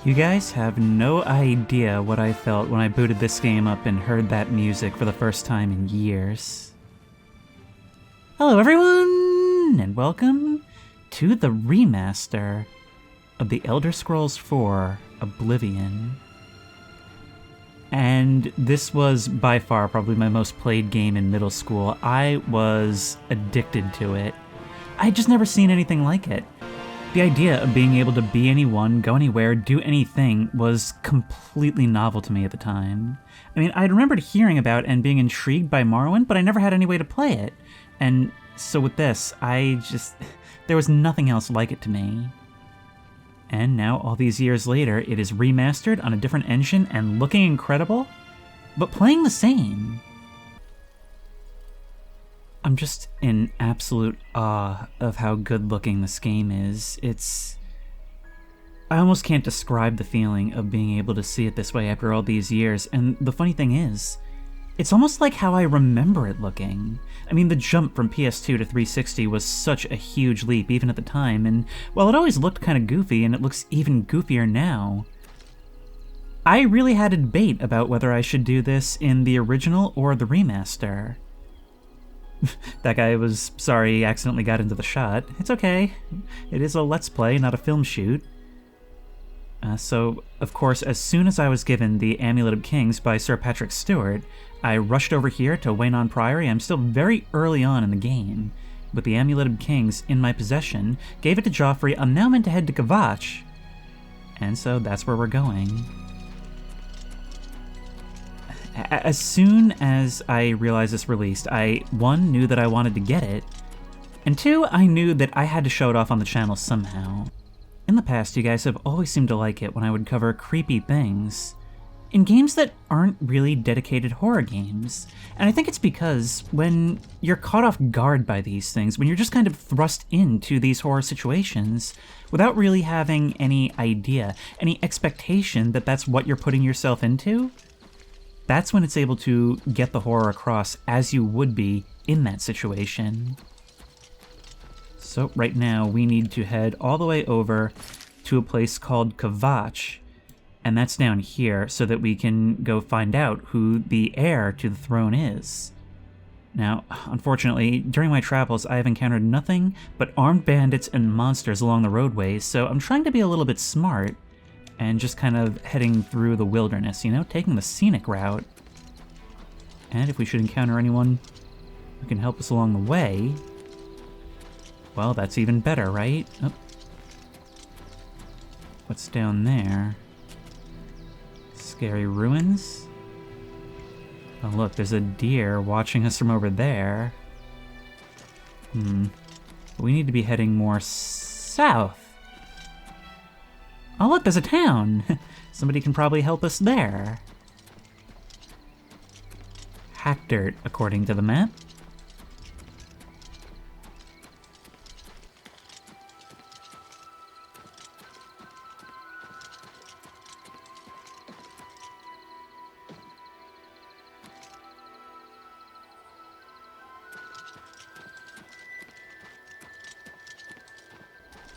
You guys have no idea what I felt when I booted this game up and heard that music for the first time in years. Hello everyone, and welcome to the remaster of The Elder Scrolls IV: Oblivion. And this was by far probably my most played game in middle school. I was addicted to it. I had just never seen anything like it. The idea of being able to be anyone, go anywhere, do anything was completely novel to me at the time. I mean, I'd remembered hearing about and being intrigued by Morrowind, but I never had any way to play it. And so with this, there was nothing else like it to me. And now, all these years later, it is remastered on a different engine and looking incredible, but playing the same. I'm just in absolute awe of how good looking this game is. I almost can't describe the feeling of being able to see it this way after all these years, and the funny thing is, it's almost like how I remember it looking. I mean, the jump from PS2 to 360 was such a huge leap even at the time, and while it always looked kind of goofy, and it looks even goofier now, I really had a debate about whether I should do this in the original or the remaster. That guy was sorry he accidentally got into the shot. It's okay. It is a Let's Play, not a film shoot. So, of course, as soon as I was given the Amulet of Kings by Sir Patrick Stewart, I rushed over here to Waynon Priory. I'm still very early on in the game. With the Amulet of Kings in my possession, gave it to Joffrey. I'm now meant to head to Kvatch. And so that's where we're going. As soon as I realized this released, I, 1, knew that I wanted to get it, and 2, I knew that I had to show it off on the channel somehow. In the past, you guys have always seemed to like it when I would cover creepy things in games that aren't really dedicated horror games. And I think it's because when you're caught off guard by these things, when you're just kind of thrust into these horror situations without really having any idea, any expectation that that's what you're putting yourself into, that's when it's able to get the horror across as you would be in that situation. So right now we need to head all the way over to a place called Kvatch, and that's down here so that we can go find out who the heir to the throne is. Now, unfortunately, during my travels I have encountered nothing but armed bandits and monsters along the roadways, so I'm trying to be a little bit smart and just kind of heading through the wilderness, you know, taking the scenic route. And if we should encounter anyone who can help us along the way, well, that's even better, right? Oh. What's down there? Scary ruins? Oh look, there's a deer watching us from over there. We need to be heading more south. Oh look, there's a town! Somebody can probably help us there. Hackdirt, according to the map.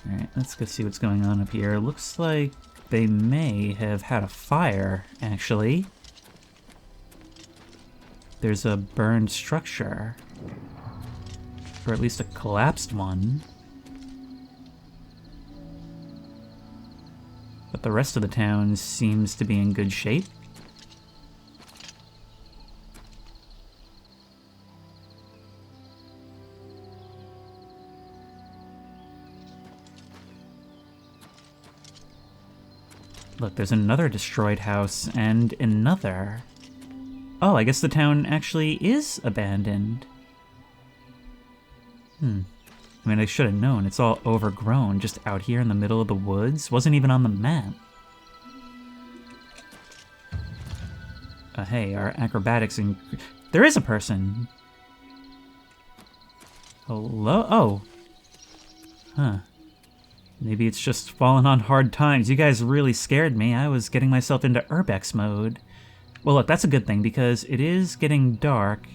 Alright, let's go see what's going on up here. Looks like they may have had a fire, actually. There's a burned structure. Or at least a collapsed one. But the rest of the town seems to be in good shape. Look, there's another destroyed house, and another. Oh, I guess the town actually is abandoned. I mean, I should have known. It's all overgrown, just out here in the middle of the woods. Wasn't even on the map. Hey, our acrobatics and... There is a person! Hello? Oh. Huh. Maybe it's just fallen on hard times. You guys really scared me. I was getting myself into Urbex mode. Well, look, that's a good thing, because it is getting dark,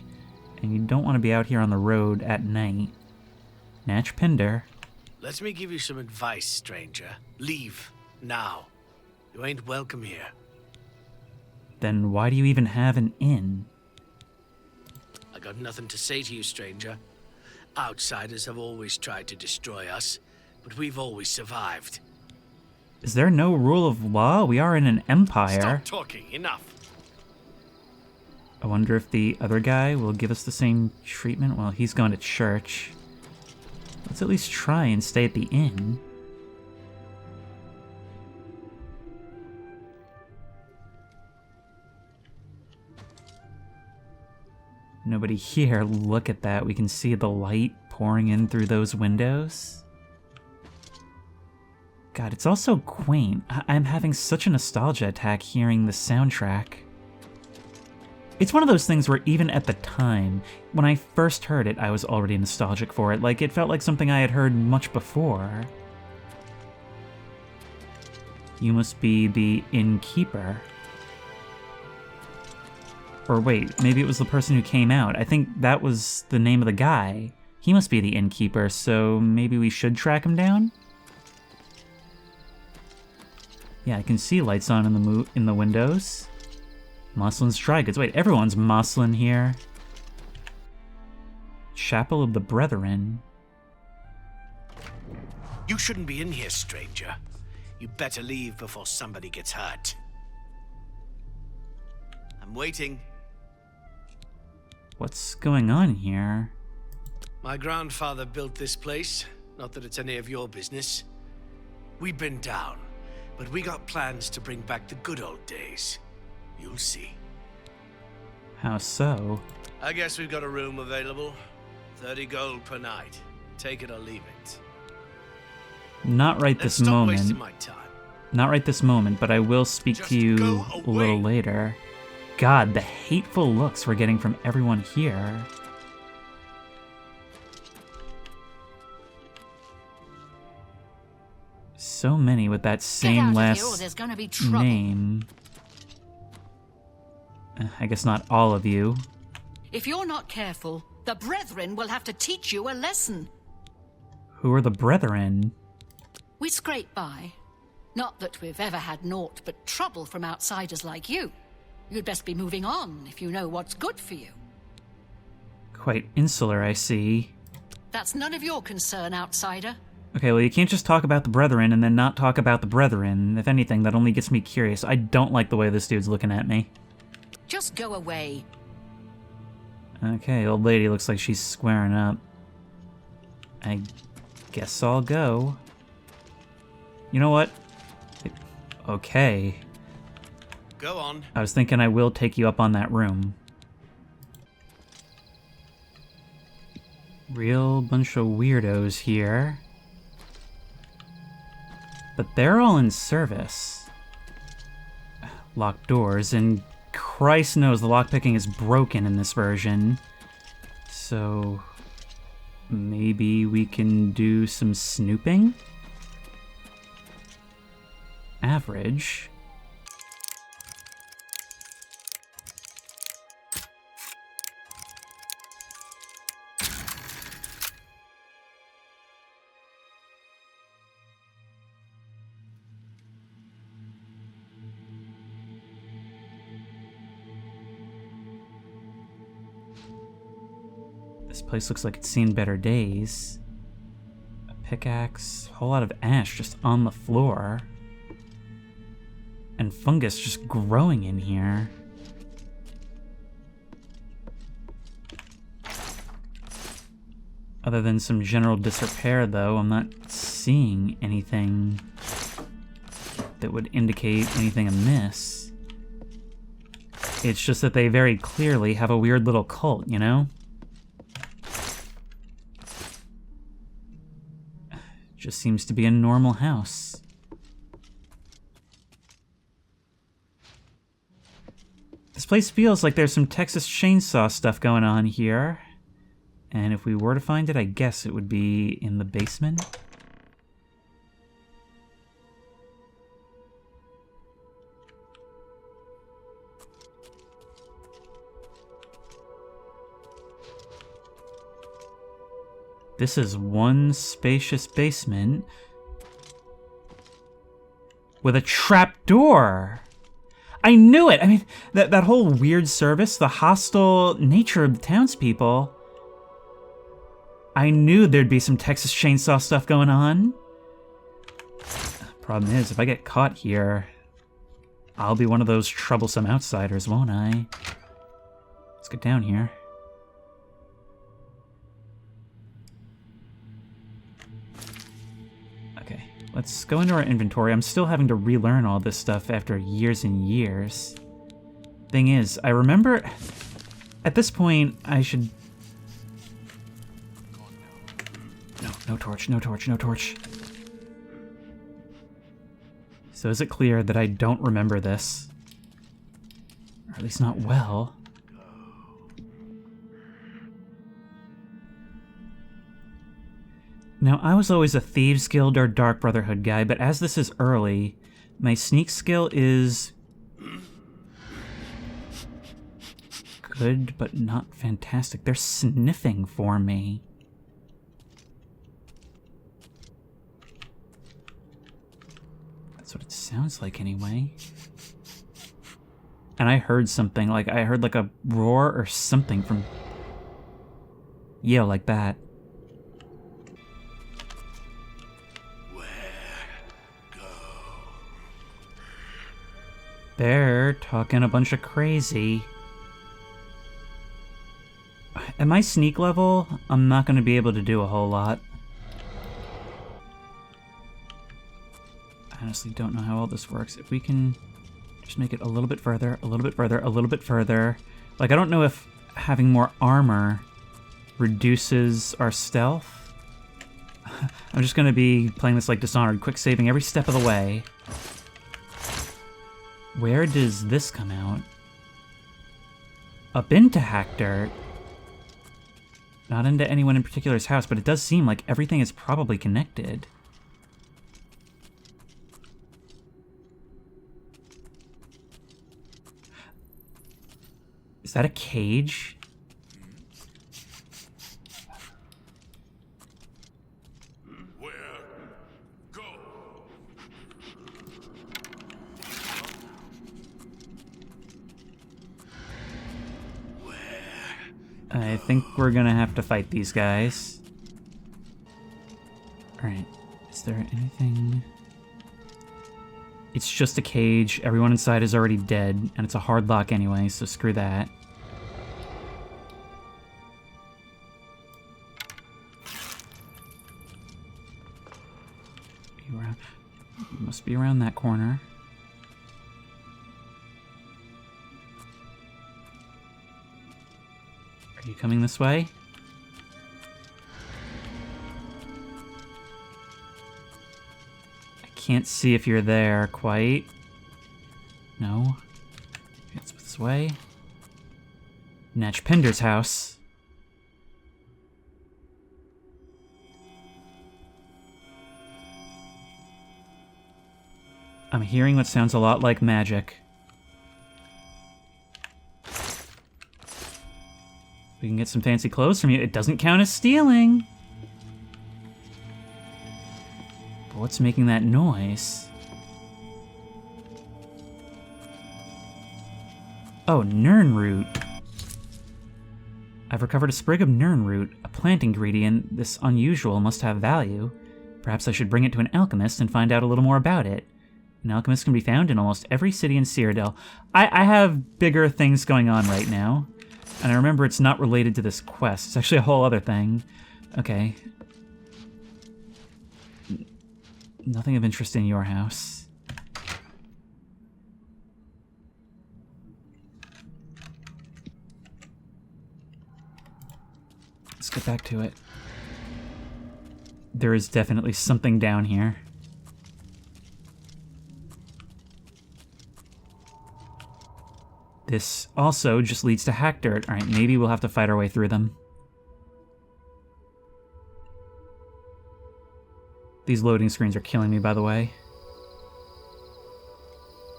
and you don't want to be out here on the road at night. Natch Pinder. Let me give you some advice, stranger. Leave now. You ain't welcome here. Then why do you even have an inn? I got nothing to say to you, stranger. Outsiders have always tried to destroy us, but we've always survived. Is there no rule of law? We are in an empire. Stop talking, enough. I wonder if the other guy will give us the same treatment. Well, he's going to church. Let's at least try and stay at the inn. Nobody here. Look at that. We can see the light pouring in through those windows. God, it's also quaint. I'm having such a nostalgia attack hearing the soundtrack. It's one of those things where even at the time, when I first heard it, I was already nostalgic for it. Like, it felt like something I had heard much before. You must be the innkeeper. Or wait, maybe it was the person who came out. I think that was the name of the guy. He must be the innkeeper, so maybe we should track him down? Yeah, I can see lights on in the windows. Muslin's dry goods. Wait, everyone's Muslin here. Chapel of the Brethren. You shouldn't be in here, stranger. You better leave before somebody gets hurt. I'm waiting. What's going on here? My grandfather built this place. Not that it's any of your business. We've been down, but we got plans to bring back the good old days. You'll see. How so? I guess we've got a room available. 30 gold per night. Take it or leave it. Not right this Stop moment. wasting my time. Not right this moment, but I will speak to you a little later. God, the hateful looks we're getting from everyone here. So many with that same last name. I guess not all of you. If you're not careful, the Brethren will have to teach you a lesson. Who are the Brethren? We scrape by. Not that we've ever had naught but trouble from outsiders like you. You'd best be moving on if you know what's good for you. Quite insular, I see. That's none of your concern, outsider. Okay, well, you can't just talk about the Brethren and then not talk about the Brethren. If anything, that only gets me curious. I don't like the way this dude's looking at me. Just go away. Okay, old lady looks like she's squaring up. I guess I'll go. You know what? Okay. Go on. I was thinking I will take you up on that room. Real bunch of weirdos here. But they're all in service. Locked doors, and Christ knows the lockpicking is broken in this version. So maybe we can do some snooping? Average. This place looks like it's seen better days. A pickaxe, a whole lot of ash just on the floor. And fungus just growing in here. Other than some general disrepair, though, I'm not seeing anything that would indicate anything amiss. It's just that they very clearly have a weird little cult, you know? Just seems to be a normal house. This place feels like there's some Texas Chainsaw stuff going on here. And if we were to find it, I guess it would be in the basement. This is one spacious basement. with a trapdoor. I knew it! I mean, that whole weird service, the hostile nature of the townspeople. I knew there'd be some Texas Chainsaw stuff going on. Problem is, if I get caught here, I'll be one of those troublesome outsiders, won't I? Let's get down here. Okay, let's go into our inventory. I'm still having to relearn all this stuff after years and years. Thing is, I remember... At this point, I should... No torch, no torch, no torch. So is it clear that I don't remember this? Or at least not well. Now, I was always a Thieves Guild or Dark Brotherhood guy, but as this is early, my sneak skill is... good, but not fantastic. They're sniffing for me. That's what it sounds like anyway. And I heard something, like I heard like a roar or something from... Yeah, like that. Where go? They're talking a bunch of crazy. At my sneak level, I'm not going to be able to do a whole lot. I honestly don't know how all this works. If we can just make it a little bit further, a little bit further, a little bit further. Like, I don't know if having more armor reduces our stealth. I'm just going to be playing this like Dishonored, quick saving every step of the way. Where does this come out? Up into Hackdirt. Not into anyone in particular's house, but it does seem like everything is probably connected. Is that a cage? Where go? I think we're gonna have to fight these guys. Alright, is there anything... It's just a cage, everyone inside is already dead, and it's a hard lock anyway, so screw that. Must be around that corner. Are you coming this way? I can't see if you're there quite. No. It's this way. Natch Pinder's house. I'm hearing what sounds a lot like magic. We can get some fancy clothes from you. It doesn't count as stealing. But what's making that noise? Oh, Nern root. I've recovered a sprig of Nern root, a plant ingredient. This unusual must have value. Perhaps I should bring it to an alchemist and find out a little more about it. An alchemist can be found in almost every city in Cyrodiil. I have bigger things going on right now. And I remember it's not related to this quest. It's actually a whole other thing. Okay. Nothing of interest in your house. Let's get back to it. There is definitely something down here. This also just leads to Hackdirt. Alright, maybe we'll have to fight our way through them. These loading screens are killing me, by the way.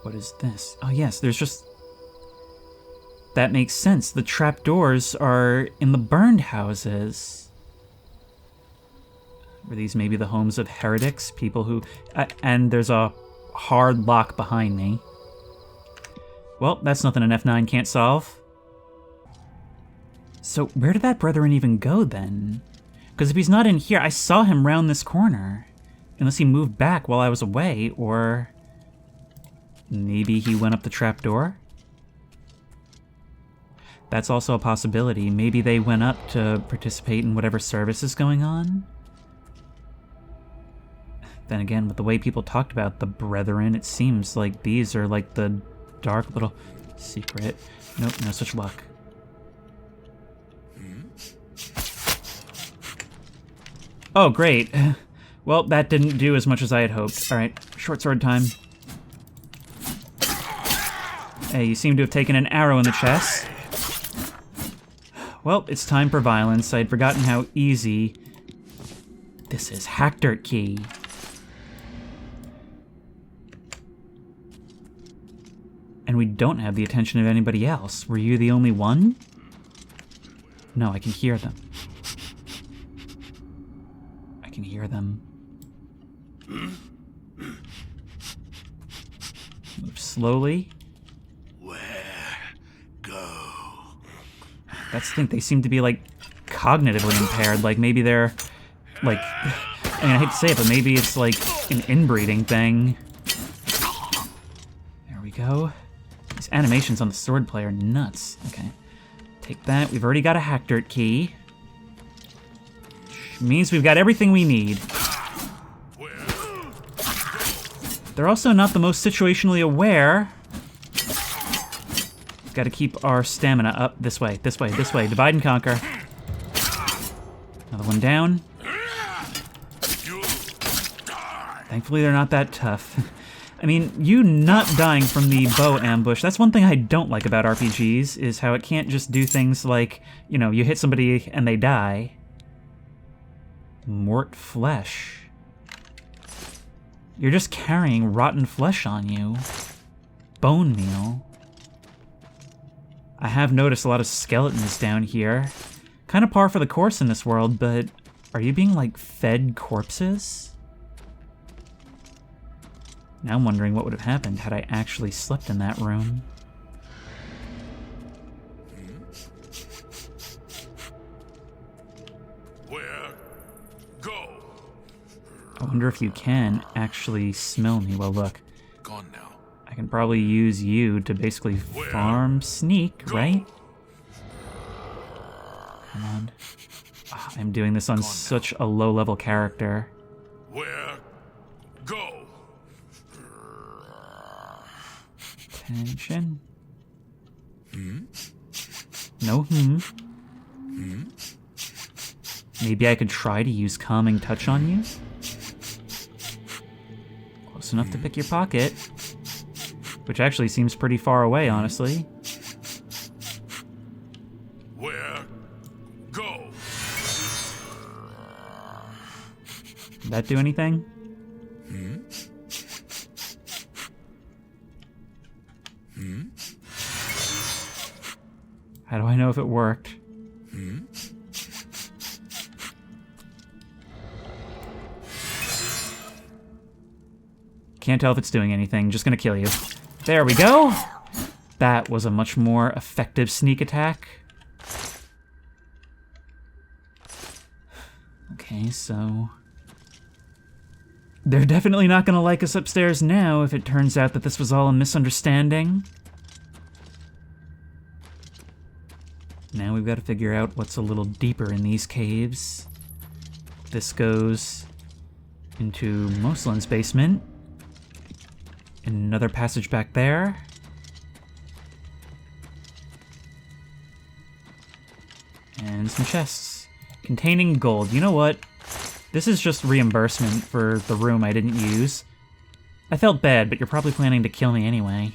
What is this? Oh yes, there's just... That makes sense. The trapdoors are in the burned houses. Were these maybe the homes of heretics? People who... and there's a hard lock behind me. Well, that's nothing an F9 can't solve. So where did that brethren even go then? Because if he's not in here, I saw him round this corner. Unless he moved back while I was away, or maybe he went up the trapdoor? That's also a possibility. Maybe they went up to participate in whatever service is going on? Then again, with the way people talked about the brethren, it seems like these are like the dark little secret. Nope, no such luck. Oh, great. Well, that didn't do as much as I had hoped. Alright, short sword time. Hey, you seem to have taken an arrow in the chest. Well, it's time for violence. I'd forgotten how easy this is. Hackdirt key. And we don't have the attention of anybody else. Were you the only one? No, I can hear them. I can hear them. Move slowly. Where go? That's the thing, they seem to be, like, cognitively impaired. Like, maybe they're, like... I mean, I hate to say it, but maybe it's, like, an inbreeding thing. There we go. These animations on the swordplay are nuts. Okay. Take that. We've already got a Hackdirt key. Which means we've got everything we need. They're also not the most situationally aware. Got to keep our stamina up. This way, this way, this way. Divide and conquer. Another one down. Thankfully, they're not that tough. I mean, you not dying from the bow ambush, that's one thing I don't like about RPGs, is how it can't just do things like, you know, you hit somebody and they die. Mort flesh. You're just carrying rotten flesh on you. Bone meal. I have noticed a lot of skeletons down here. Kind of par for the course in this world, but are you being, like, fed corpses? Now I'm wondering what would have happened had I actually slept in that room. Where go? I wonder if you can actually smell me. Well, look. Gone now. I can probably use you to basically farm sneak, right? Come on. Oh, I'm doing this on such a low-level character. Where go? Attention. No hmm. Maybe I could try to use Calming Touch on you? Close enough to pick your pocket. Which actually seems pretty far away, honestly. Where go? Did that do anything? How do I know if it worked? Can't tell if it's doing anything, just gonna kill you. There we go! That was a much more effective sneak attack. Okay, so... they're definitely not gonna like us upstairs now if it turns out that this was all a misunderstanding. Now we've got to figure out what's a little deeper in these caves. This goes into Moslin's basement. Another passage back there. And some chests containing gold. You know what? This is just reimbursement for the room I didn't use. I felt bad, but you're probably planning to kill me anyway.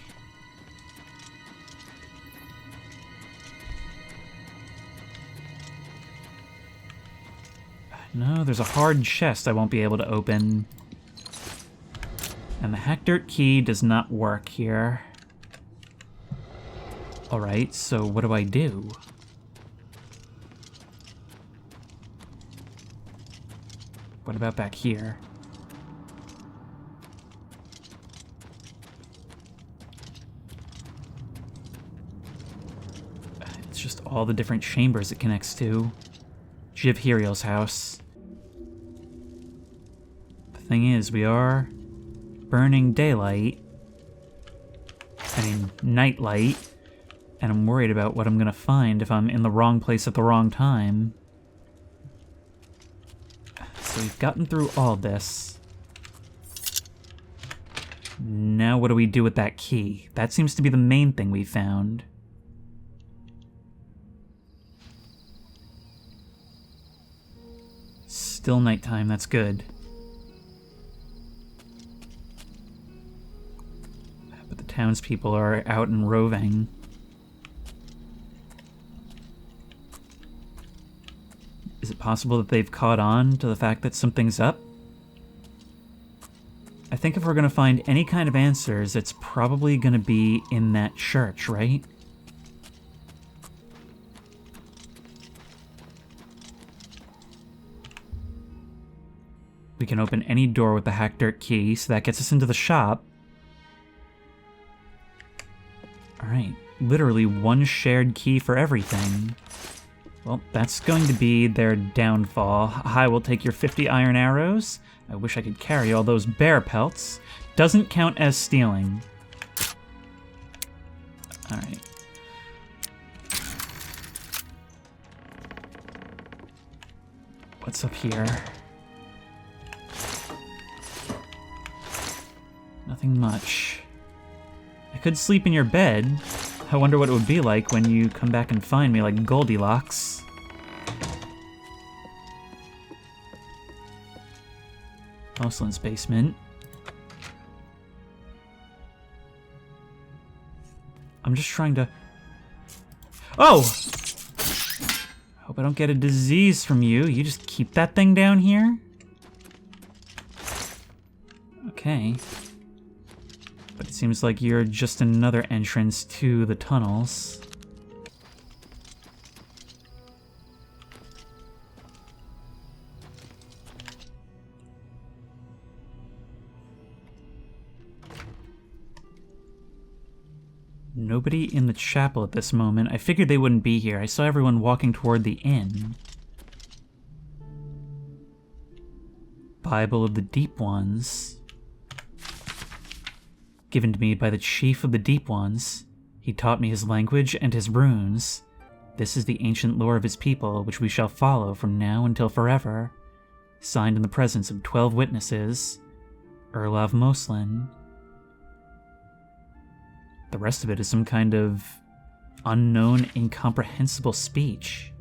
No, there's a hard chest I won't be able to open. And the Hackdirt key does not work here. Alright, so what do I do? What about back here? It's just all the different chambers it connects to. Jivhiriel's house. The thing is, we are burning daylight. I mean, nightlight. And I'm worried about what I'm gonna find if I'm in the wrong place at the wrong time. So we've gotten through all this. Now what do we do with that key? That seems to be the main thing we found. Still nighttime, that's good. But the townspeople are out and roving. Is it possible that they've caught on to the fact that something's up? I think if we're going to find any kind of answers, it's probably going to be in that church, right? We can open any door with the Hackdirt key, so that gets us into the shop. Alright, literally one shared key for everything. Well, that's going to be their downfall. I will take your 50 iron arrows. I wish I could carry all those bear pelts. Doesn't count as stealing. Alright. What's up here? Nothing much. I could sleep in your bed. I wonder what it would be like when you come back and find me like Goldilocks. Oslin's basement. I'm just trying to... Oh! Hope I don't get a disease from you. You just keep that thing down here? Okay. But it seems like you're just another entrance to the tunnels. Nobody in the chapel at this moment. I figured they wouldn't be here. I saw everyone walking toward the inn. Bible of the Deep Ones. Given to me by the chief of the Deep Ones. He taught me his language and his runes. This is the ancient lore of his people, which we shall follow from now until forever. Signed in the presence of 12 witnesses. Erlav Moslin. The rest of it is some kind of unknown, incomprehensible speech.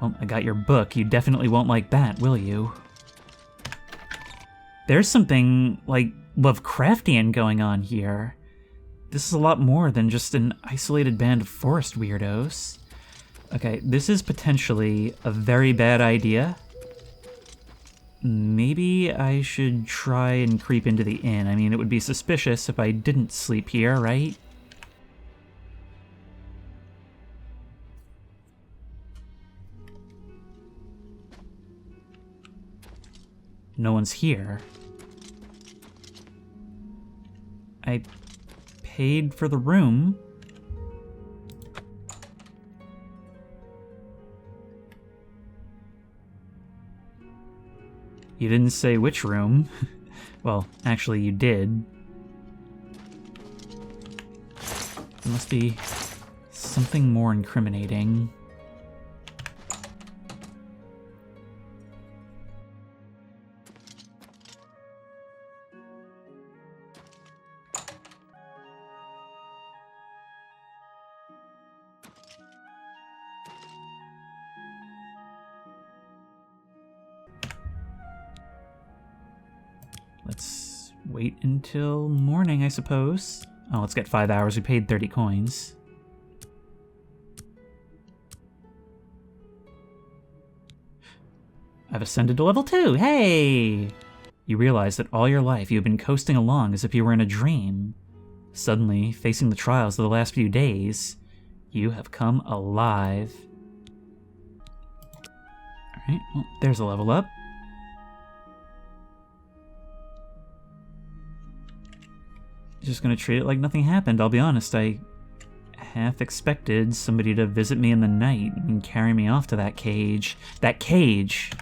Well, I got your book. You definitely won't like that, will you? There's something, like, Lovecraftian going on here. This is a lot more than just an isolated band of forest weirdos. Okay, this is potentially a very bad idea. Maybe I should try and creep into the inn. I mean, it would be suspicious if I didn't sleep here, right? No one's here. I paid for the room. You didn't say which room. Well, actually you did. There must be something more incriminating. Let's wait until morning, I suppose. Oh, let's get 5 hours. We paid 30 coins. I've ascended to level 2. Hey! You realize that all your life you've been coasting along as if you were in a dream. Suddenly, facing the trials of the last few days, you have come alive. Alright, well, there's a level up. Just gonna treat it like nothing happened. I'll be honest, I half expected somebody to visit me in the night and carry me off to that cage. That cage!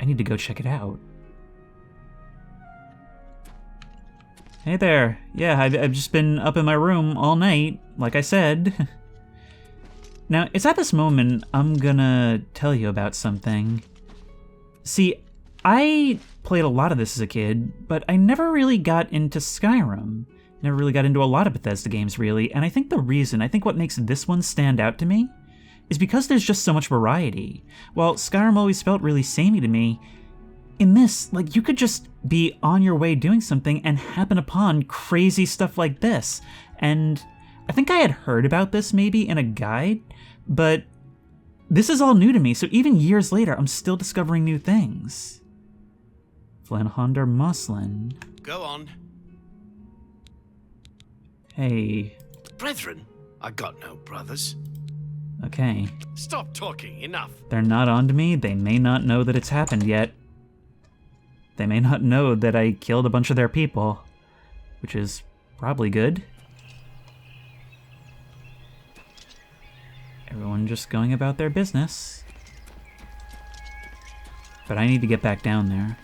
I need to go check it out. Hey there. Yeah, I've just been up in my room all night, like I said. Now, it's at this moment I'm gonna tell you about something. See, I played a lot of this as a kid, but I never really got into Skyrim. Never really got into a lot of Bethesda games, really, and I think what makes this one stand out to me is because there's just so much variety. While Skyrim always felt really samey to me, in this, like, you could just be on your way doing something and happen upon crazy stuff like this. And I think I had heard about this maybe in a guide, but this is all new to me, so even years later, I'm still discovering new things. Flanhonder Moslin. Go on. Hey. Brethren? I got no brothers. Okay. Stop talking, enough. They're not onto me, they may not know that it's happened yet. They may not know that I killed a bunch of their people, which is probably good. Everyone just going about their business. But I need to get back down there.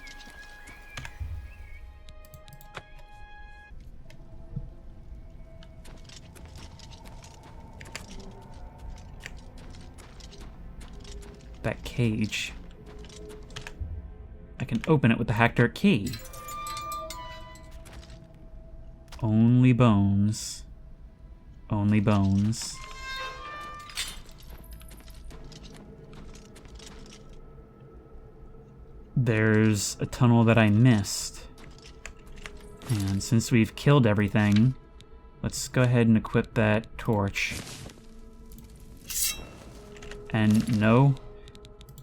That cage. I can open it with the Hackdirt key. Only bones. Only bones. There's a tunnel that I missed. And since we've killed everything, let's go ahead and equip that torch. And no,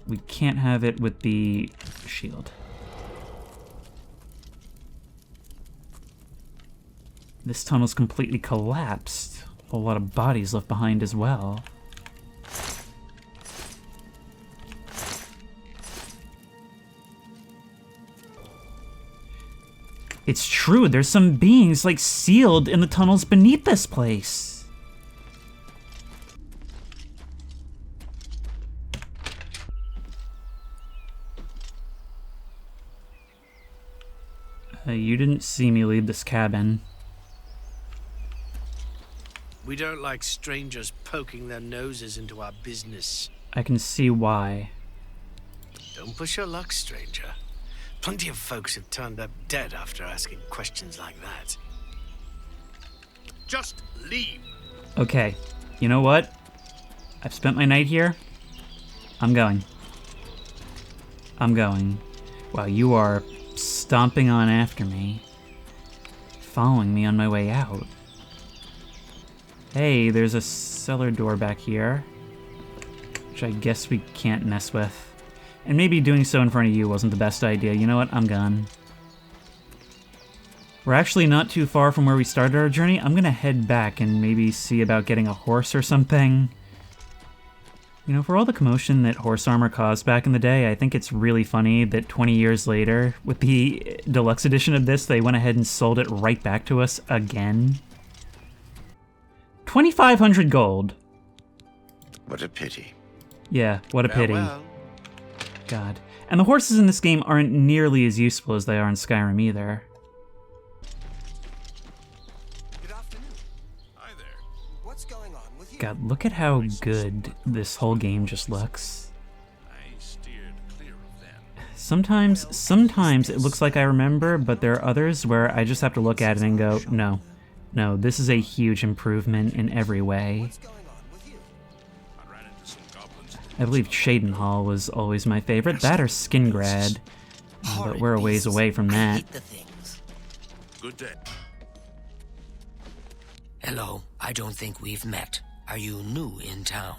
we can't have it with the shield. This tunnel's completely collapsed. A whole lot of bodies left behind as well. It's true, there's some beings, like, sealed in the tunnels beneath this place. You didn't see me leave this cabin. We don't like strangers poking their noses into our business. I can see why. Don't push your luck, stranger. Plenty of folks have turned up dead after asking questions like that. Just leave. Okay, you know what? I've spent my night here. I'm going. I'm going. Wow, you are stomping on after me. Following me on my way out. Hey, there's a cellar door back here, which I guess we can't mess with. And maybe doing so in front of you wasn't the best idea. You know what? I'm gone. We're actually not too far from where we started our journey. I'm gonna head back and maybe see about getting a horse or something. You know, for all the commotion that horse armor caused back in the day, I think it's really funny that 20 years later, with the deluxe edition of this, they went ahead and sold it right back to us again. 2,500 gold. What a pity. Yeah, what a pity. Well. God. And the horses in this game aren't nearly as useful as they are in Skyrim either. Good afternoon. Hi there. What's going on with you? God, look at how good this whole game just looks. I steered clear of them. Sometimes it looks like I remember, but there are others where I just have to look at it and go, no, this is a huge improvement in every way. What's going on with you? I ran into some goblins. I believe Shadenhall was always my favorite, that or Skingrad, but we're a ways away from that. Good day. Hello, I don't think we've met. Are you new in town?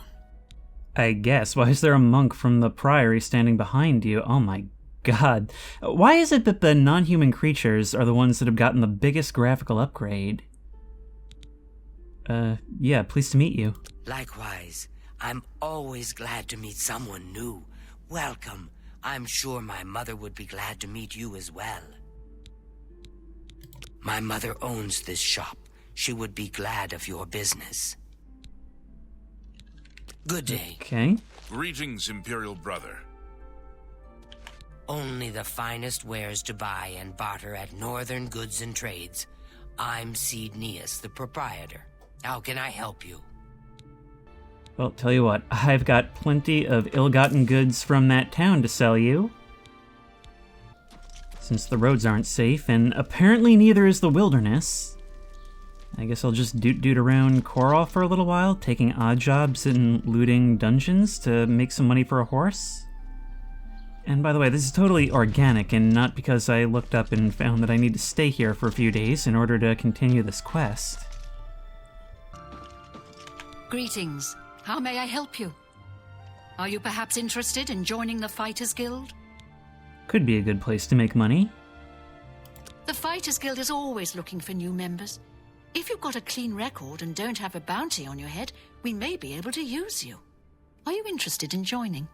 I guess. Why is there a monk from the Priory standing behind you? Oh my god. Why is it that the non-human creatures are the ones that have gotten the biggest graphical upgrade? Yeah, pleased to meet you. Likewise, I'm always glad to meet someone new. Welcome. I'm sure my mother would be glad to meet you as well. My mother owns this shop. she would be glad of your business. Good day. Okay. Greetings, Imperial brother. Only the finest wares to buy and barter at Northern Goods and Trades. I'm Seed Neas, the proprietor. How can I help you? Well, tell you what, I've got plenty of ill-gotten goods from that town to sell you. Since the roads aren't safe, and apparently neither is the wilderness, I guess I'll just doot around Korral for a little while, taking odd jobs and looting dungeons to make some money for a horse. And by the way, this is totally organic, and not because I looked up and found that I need to stay here for a few days in order to continue this quest. Greetings. How may I help you? Are you perhaps interested in joining the Fighters Guild? Could be a good place to make money. The Fighters Guild is always looking for new members. If you've got a clean record and don't have a bounty on your head, we may be able to use you. Are you interested in joining?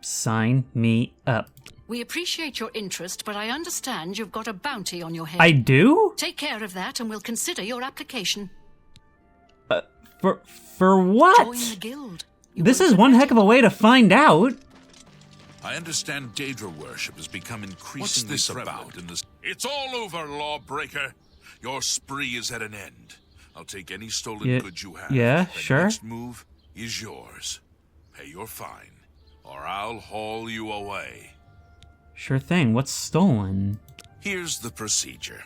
Sign me up. We appreciate your interest, but I understand you've got a bounty on your head. I do? Take care of that and we'll consider your application. For what? Join the guild. This is one heck of a way to find out. I understand Daedra worship has become increasingly prevalent in this. It's all over, lawbreaker. Your spree is at an end. I'll take any stolen goods you have. Yeah, The sure. next move is yours. Pay your fine, or I'll haul you away. Sure thing. What's stolen? Here's the procedure.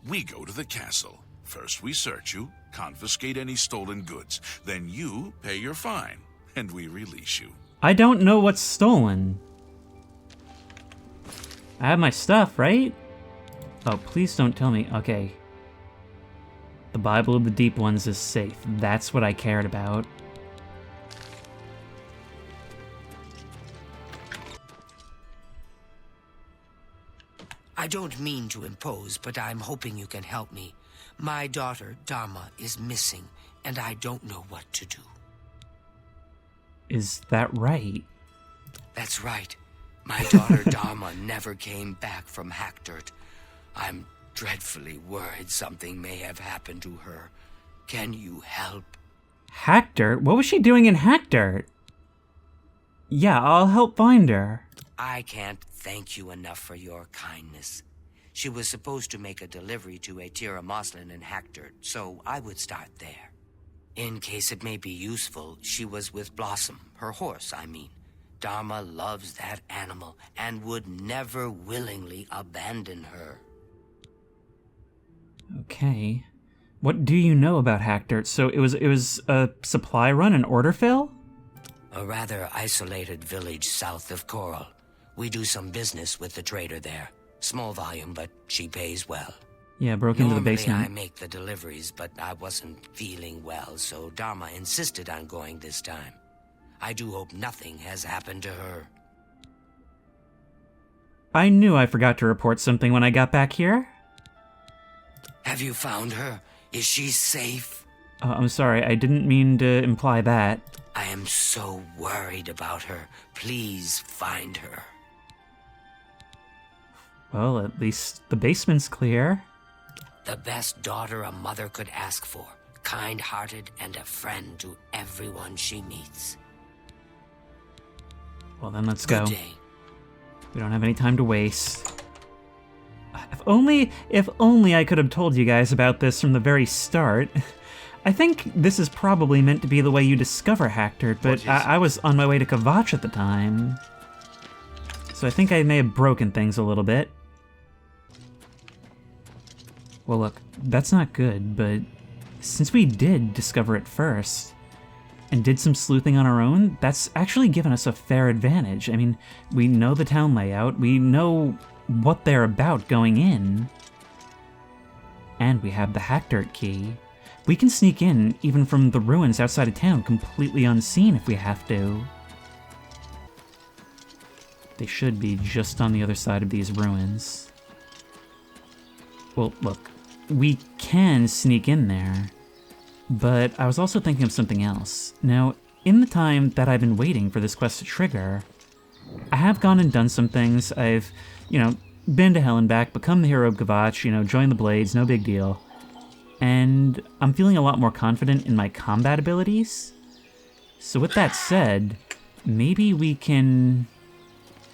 We go to the castle. First we search you, confiscate any stolen goods. Then you pay your fine, and we release you. I don't know what's stolen. I have my stuff, right? Oh, please don't tell me. Okay. The Bible of the Deep Ones is safe. That's what I cared about. I don't mean to impose, but I'm hoping you can help me. My daughter, Dar-Ma, is missing, and I don't know what to do. Is that right? That's right. My daughter, Dar-Ma, never came back from Hackdirt. I'm dreadfully worried something may have happened to her. Can you help? Hackdirt? What was she doing in Hackdirt? Yeah, I'll help find her. I can't thank you enough for your kindness. She was supposed to make a delivery to a Tira Moslin in Hackdirt, so I would start there. In case it may be useful, she was with Blossom, her horse, I mean. Dar-Ma loves that animal and would never willingly abandon her. Okay. What do you know about Hackdirt? So it was a supply run, an order fill? A rather isolated village south of Korral. We do some business with the trader there. Small volume, but she pays well. Yeah, broke into the basement. Normally I make the deliveries, but I wasn't feeling well, so Dar-Ma insisted on going this time. I do hope nothing has happened to her. I knew I forgot to report something when I got back here. Have you found her? Is she safe? I'm sorry, I didn't mean to imply that. I am so worried about her. Please find her. Well, at least the basement's clear. The best daughter a mother could ask for. Kind-hearted and a friend to everyone she meets. Well, then let's go. Good day. We don't have any time to waste. If only I could have told you guys about this from the very start. I think this is probably meant to be the way you discover Hackdirt, but I was on my way to Kvatch at the time. So I think I may have broken things a little bit. Well, look, that's not good, but since we did discover it first, and did some sleuthing on our own, that's actually given us a fair advantage. I mean, we know the town layout, we know what they're about going in, and we have the Hackdirt key. We can sneak in, even from the ruins outside of town, completely unseen if we have to. They should be just on the other side of these ruins. Well, look, we can sneak in there, but I was also thinking of something else. Now, in the time that I've been waiting for this quest to trigger, I have gone and done some things. I've, been to hell and back, become the hero of Kvatch, joined the Blades, no big deal. and I'm feeling a lot more confident in my combat abilities. So with that said, maybe we can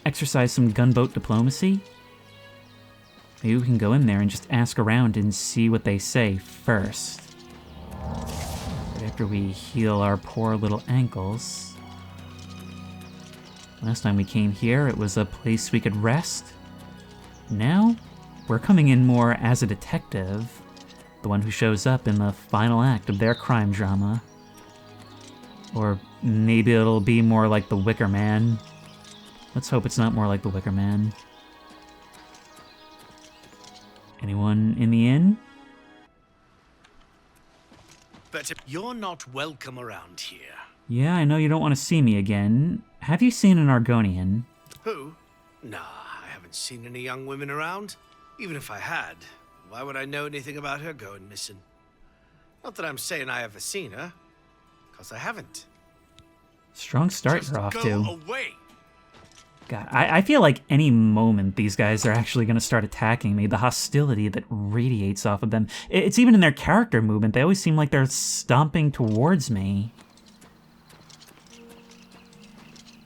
exercise some gunboat diplomacy? Maybe we can go in there and just ask around and see what they say first. Right after we heal our poor little ankles. Last time we came here, it was a place we could rest. Now, we're coming in more as a detective, the one who shows up in the final act of their crime drama. Or maybe it'll be more like the Wicker Man. Let's hope it's not more like the Wicker Man. Anyone in the inn? But you're not welcome around here. Yeah, I know you don't want to see me again. Have you seen an Argonian? Who? Nah, I haven't seen any young women around. Even if I had, why would I know anything about her going missing? Not that I'm saying I ever seen her, because I haven't. Strong start Just you're off go to. away. God, I feel like any moment these guys are actually going to start attacking me. The hostility that radiates off of them. It's even in their character movement. They always seem like they're stomping towards me.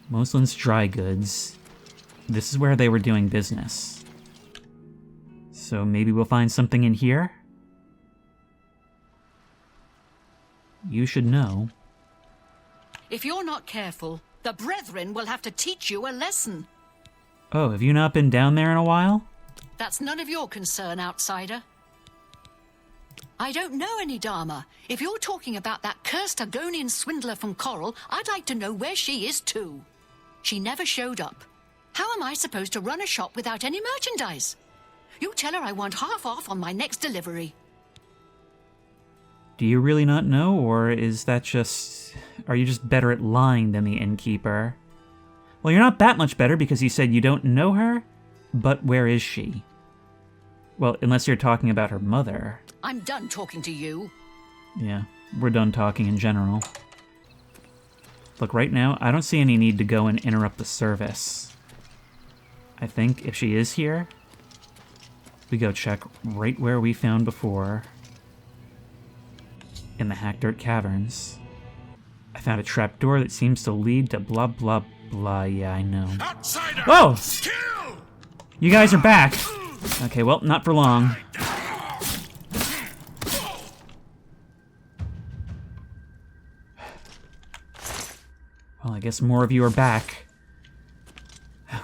Moslin's Dry Goods. This is where they were doing business. So maybe we'll find something in here? You should know. If you're not careful, the Brethren will have to teach you a lesson. Oh, have you not been down there in a while? That's none of your concern, outsider. I don't know any Dar-Ma. If you're talking about that cursed Argonian swindler from Coral, I'd like to know where she is too. She never showed up. How am I supposed to run a shop without any merchandise? You tell her I want half off on my next delivery. Do you really not know, or is that just... Are you just better at lying than the innkeeper? Well, you're not that much better because you said you don't know her, but where is she? Well, unless you're talking about her mother. I'm done talking to you. Yeah, we're done talking in general. Look, right now, I don't see any need to go and interrupt the service. I think if she is here, we go check right where we found before. In the Hackdirt caverns. I found a trapdoor that seems to lead to blah blah blah. Yeah, I know. Outsider! Whoa! Kill! You guys are back! Okay, well, not for long. Well, I guess more of you are back.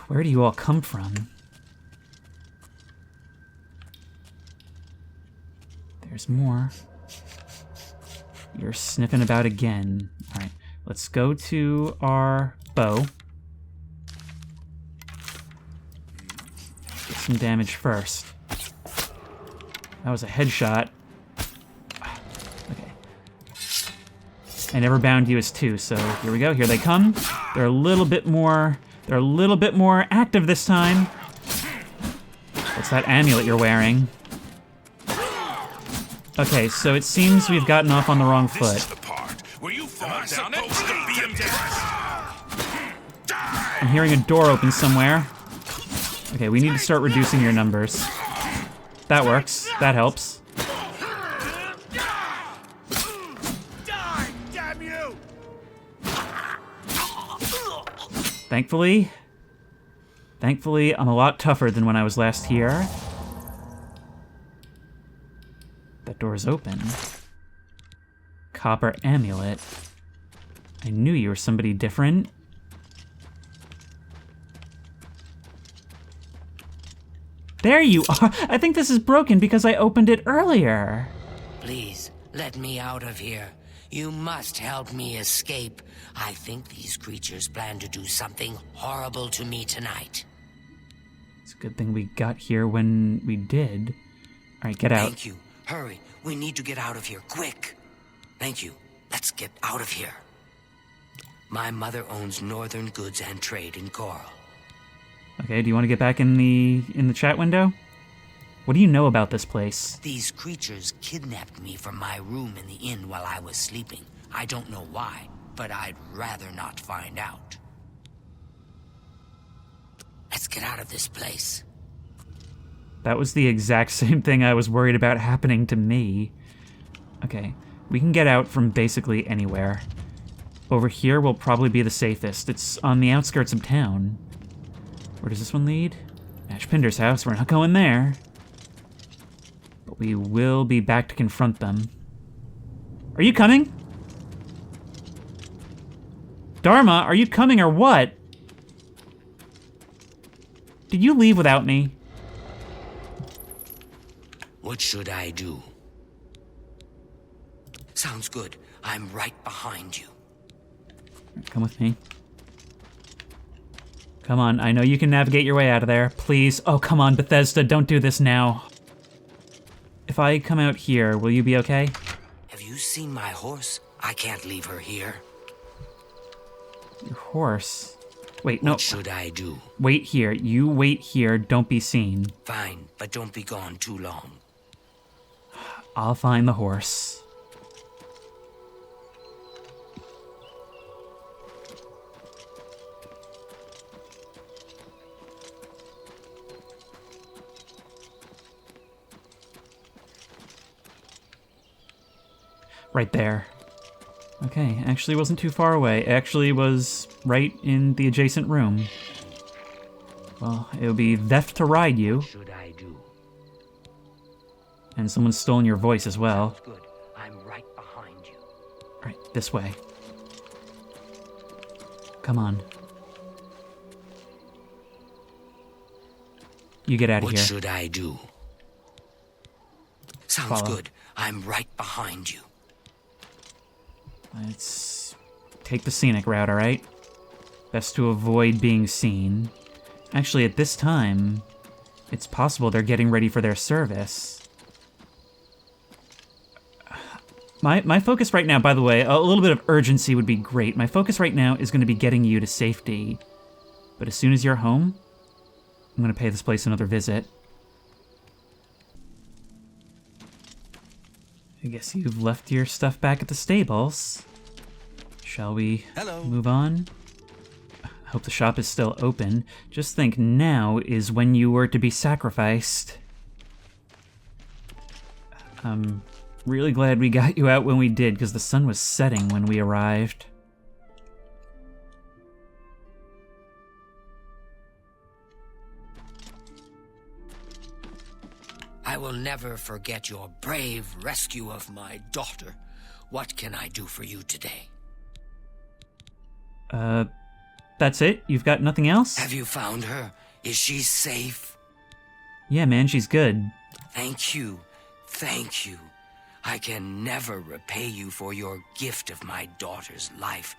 Where do you all come from? There's more. You're sniffing about again. Alright, let's go to our bow. Get some damage first. That was a headshot. Okay. I never bound you as two, so here we go. Here they come. They're a little bit more active this time. What's that amulet you're wearing? Okay, so it seems we've gotten off on the wrong foot. This is the part where you fall down and be impressed. I'm hearing a door open somewhere. Okay, we need to start reducing your numbers. That works. That helps. Die, damn you! Thankfully, I'm a lot tougher than when I was last here. That door's open. Copper amulet. I knew you were somebody different. There you are! I think this is broken because I opened it earlier. Please, let me out of here. You must help me escape. I think these creatures plan to do something horrible to me tonight. It's a good thing we got here when we did. Alright, get out. Thank you. Hurry. We need to get out of here, quick. Thank you. Let's get out of here. My mother owns Northern Goods and Trade in Coral. Okay, do you want to get back in the chat window? What do you know about this place? These creatures kidnapped me from my room in the inn while I was sleeping. I don't know why, but I'd rather not find out. Let's get out of this place. That was the exact same thing I was worried about happening to me. Okay, we can get out from basically anywhere. Over here will probably be the safest. It's on the outskirts of town. Where does this one lead? Natch Pinder's house. We're not going there. But we will be back to confront them. Are you coming? Dar-Ma, are you coming or what? Did you leave without me? What should I do? Sounds good. I'm right behind you. Come with me. Come on, I know you can navigate your way out of there. Please. Oh, come on, Bethesda, don't do this now. If I come out here, will you be okay? Have you seen my horse? I can't leave her here. Your horse? Wait, no. What should I do? Wait here. You wait here. Don't be seen. Fine, but don't be gone too long. I'll find the horse. Right there. Okay, actually wasn't too far away. Actually was right in the adjacent room. Well, it would be theft to ride you. What should I do? And someone's stolen your voice as well. Sounds good. I'm right behind you. Right, this way. Come on. You get out of What here. should I do? Sounds Follow. good. I'm right behind you. Let's take the scenic route, alright? Best to avoid being seen. Actually, at this time, it's possible they're getting ready for their service. My focus right now, by the way, a little bit of urgency would be great. My focus right now is going to be getting you to safety. But as soon as you're home, I'm going to pay this place another visit. I guess you've left your stuff back at the stables. Shall we move on? I hope the shop is still open. Just think, now is when you were to be sacrificed. I'm really glad we got you out when we did, because the sun was setting when we arrived. I will never forget your brave rescue of my daughter. What can I do for you today? That's it? You've got nothing else? Have you found her? Is she safe? Yeah, man, she's good. Thank you. Thank you. I can never repay you for your gift of my daughter's life,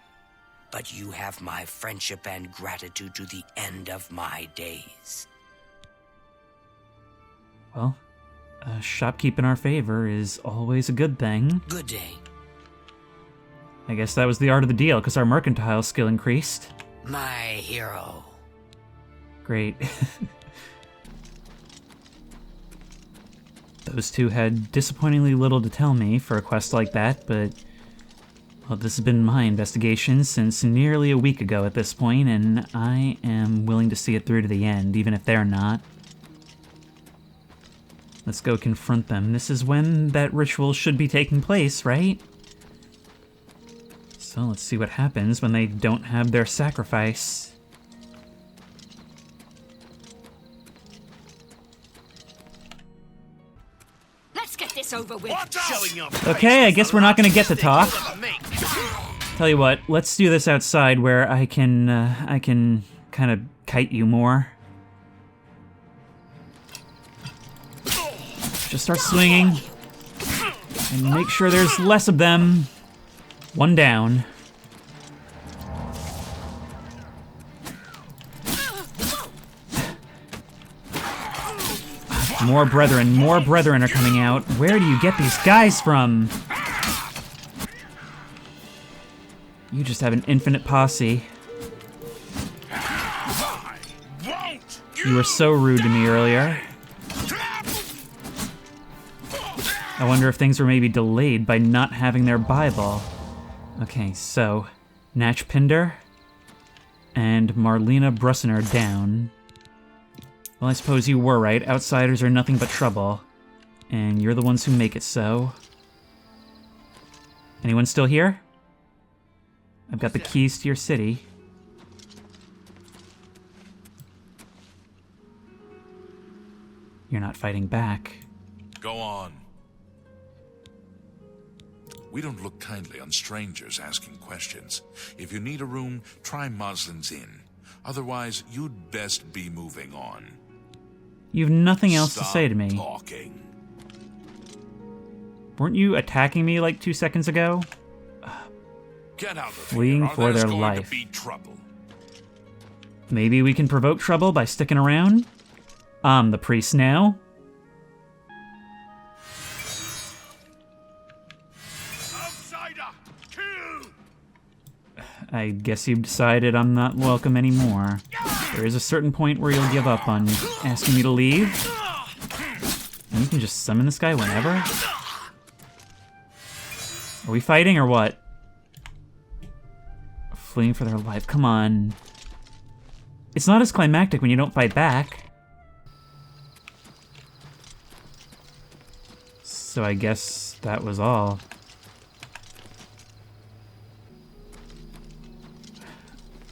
but you have my friendship and gratitude to the end of my days. Well, shopkeep in our favor is always a good thing. Good day. I guess that was the art of the deal, because our mercantile skill increased. My hero. Great. Those two had disappointingly little to tell me for a quest like that, but... well, this has been my investigation since nearly a week ago at this point, and I am willing to see it through to the end, even if they're not. Let's go confront them. This is when that ritual should be taking place, right? So let's see what happens when they don't have their sacrifice. Let's get this over with. Okay, I guess we're not gonna get to talk. Tell you what, let's do this outside where I can kind of kite you more. Just start swinging, and make sure there's less of them. One down. More brethren are coming out. Where do you get these guys from? You just have an infinite posse. You were so rude to me earlier. I wonder if things were maybe delayed by not having their Bible. Okay, so Natch Pinder and Marlena Brussin are down. Well, I suppose you were right. Outsiders are nothing but trouble. And you're the ones who make it so. Anyone still here? I've got the keys to your city. You're not fighting back. Go on. We don't look kindly on strangers asking questions. If you need a room, try Moslin's Inn. Otherwise, you'd best be moving on. You've nothing else Stop to say to me. Talking. Weren't you attacking me like 2 seconds ago? Get out of Fleeing here, or for there's their going life. to be trouble. Maybe we can provoke trouble by sticking around? I'm the priest now. Outsider! Kill! I guess you've decided I'm not welcome anymore. There is a certain point where you'll give up on asking me to leave. And you can just summon this guy whenever? Are we fighting or what? Fleeing for their life, come on. It's not as climactic when you don't fight back. So I guess that was all.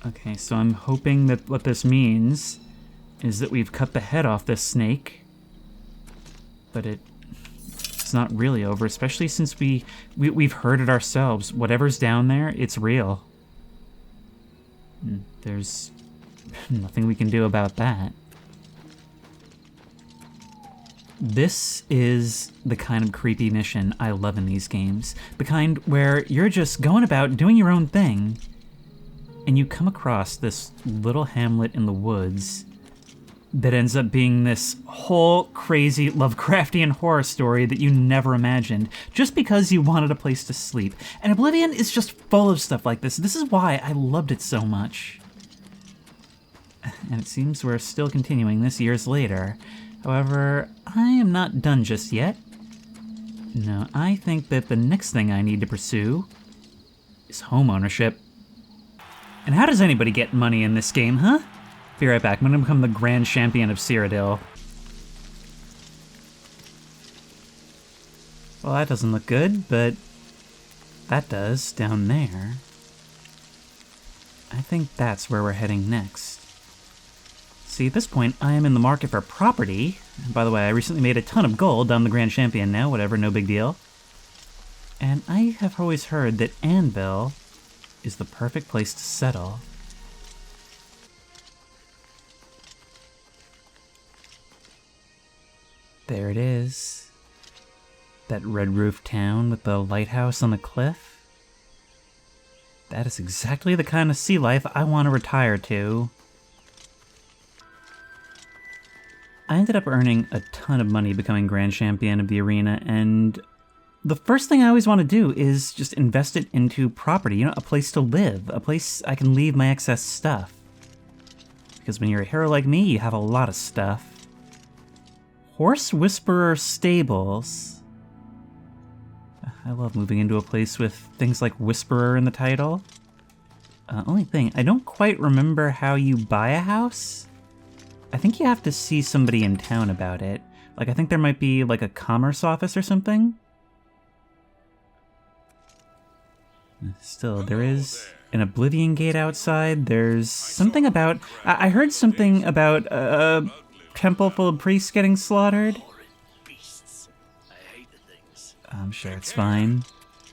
Okay, so I'm hoping that what this means is that we've cut the head off this snake. But it's not really over, especially since we've heard it ourselves. Whatever's down there, it's real. There's nothing we can do about that. This is the kind of creepy mission I love in these games. The kind where you're just going about doing your own thing, and you come across this little hamlet in the woods that ends up being this whole crazy Lovecraftian horror story that you never imagined, just because you wanted a place to sleep. And Oblivion is just full of stuff like this. This is why I loved it so much. And it seems we're still continuing this years later. However, I am not done just yet. No, I think that the next thing I need to pursue is home ownership. And how does anybody get money in this game, huh? Be right back. I'm gonna become the Grand Champion of Cyrodiil. Well, that doesn't look good, but that does down there. I think that's where we're heading next. See, at this point, I am in the market for property. And by the way, I recently made a ton of gold. I'm the Grand Champion now, whatever, no big deal. And I have always heard that Anvil is the perfect place to settle. There it is. That red-roofed town with the lighthouse on the cliff. That is exactly the kind of sea life I want to retire to. I ended up earning a ton of money becoming Grand Champion of the arena, and the first thing I always want to do is just invest it into property, you know, a place to live, a place I can leave my excess stuff. Because when you're a hero like me, you have a lot of stuff. Horse Whisperer Stables. I love moving into a place with things like Whisperer in the title. Only thing, I don't quite remember how you buy a house. I think you have to see somebody in town about it. Like, I think there might be, like, a commerce office or something. Still, there is an Oblivion gate outside. There's something about... I heard something about a temple full of priests getting slaughtered. I'm sure it's fine.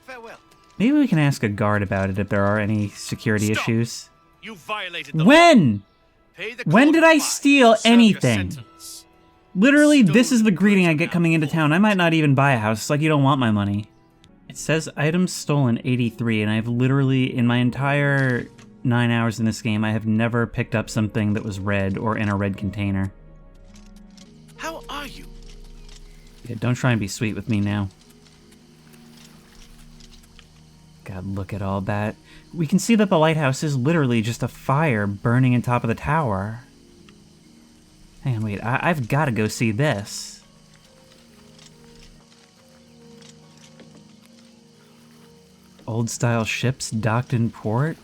Farewell. Maybe we can ask a guard about it if there are any security issues. You violated the When? Pay the When court did I fine. steal Serve your anything? sentence. Literally, this is the greeting I get coming into town. I might not even buy a house. It's like you don't want my money. It says items stolen 83, and I've literally, in my entire 9 hours in this game, I have never picked up something that was red or in a red container. How are you? Yeah, don't try and be sweet with me now. God, look at all that. We can see that the lighthouse is literally just a fire burning on top of the tower. Hang on, wait, I've got to go see this. Old-style ships docked in port?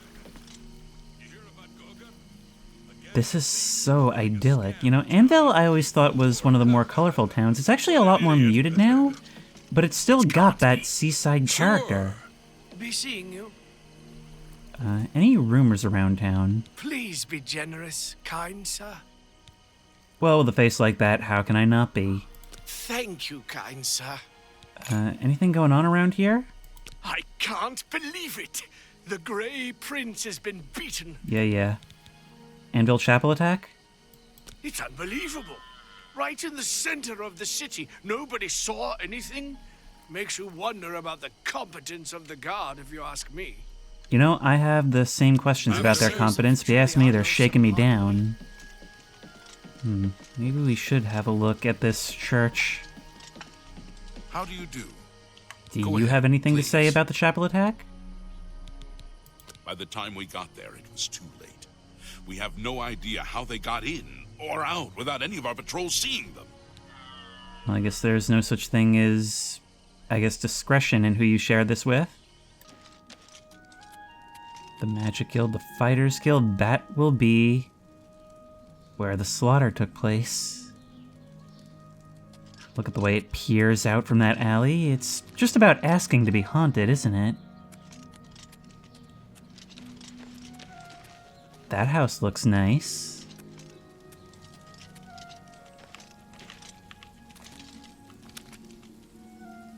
This is so idyllic. You know, Anvil I always thought was one of the more colorful towns. It's actually a lot more muted now, but it's still got that seaside character. be seeing you. Any rumors around town? Please be generous, kind sir. Well, with a face like that, how can I not be? Thank you, kind sir. Anything going on around here? I can't believe it. The Grey Prince has been beaten. Yeah. Anvil Chapel attack? It's unbelievable. Right in the center of the city. Nobody saw anything. Makes you wonder about the competence of the guard, if you ask me. You know, I have the same questions about their competence. If you ask me, they're shaking me down. Maybe we should have a look at this church. How do you do? Do Go you ahead, have anything to say please. about the chapel attack? By the time we got there, it was too late. We have no idea how they got in or out without any of our patrols seeing them. Well, I guess there's no such thing as, discretion in who you share this with. The Magic Guild, the Fighters Guild, that will be where the slaughter took place. Look at the way it peers out from that alley. It's just about asking to be haunted, isn't it? That house looks nice.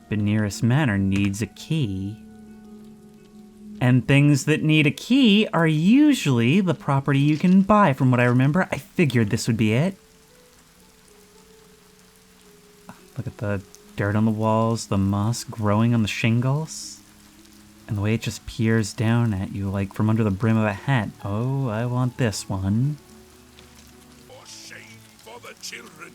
Benirus Manor needs a key. And things that need a key are usually the property you can buy, from what I remember. I figured this would be it. Look at the dirt on the walls, the moss growing on the shingles. And the way it just peers down at you, like from under the brim of a hat. Oh, I want this one. For shame for the children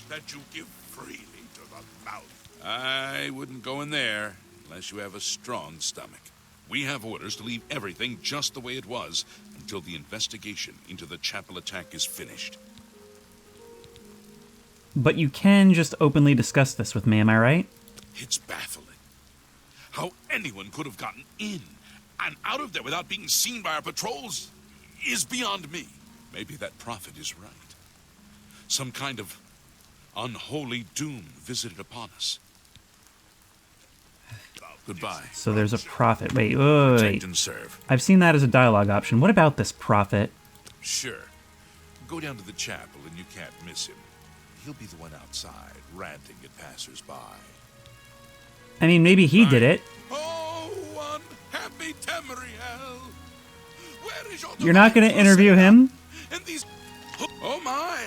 that you give freely to the mouth. I wouldn't go in there unless you have a strong stomach. We have orders to leave everything just the way it was until the investigation into the chapel attack is finished. But you can just openly discuss this with me, am I right? It's baffling. How anyone could have gotten in and out of there without being seen by our patrols is beyond me. Maybe that prophet is right. Some kind of unholy doom visited upon us. Goodbye. So there's a prophet. Wait. Protect and serve. I've seen that as a dialogue option. What about this prophet? Sure. Go down to the chapel and you can't miss him. He'll be the one outside, ranting at passers-by. I mean, maybe he did it. Oh, unhappy Tamriel! Where is your You're not going to divine interview Crusader? him? And these... Oh my!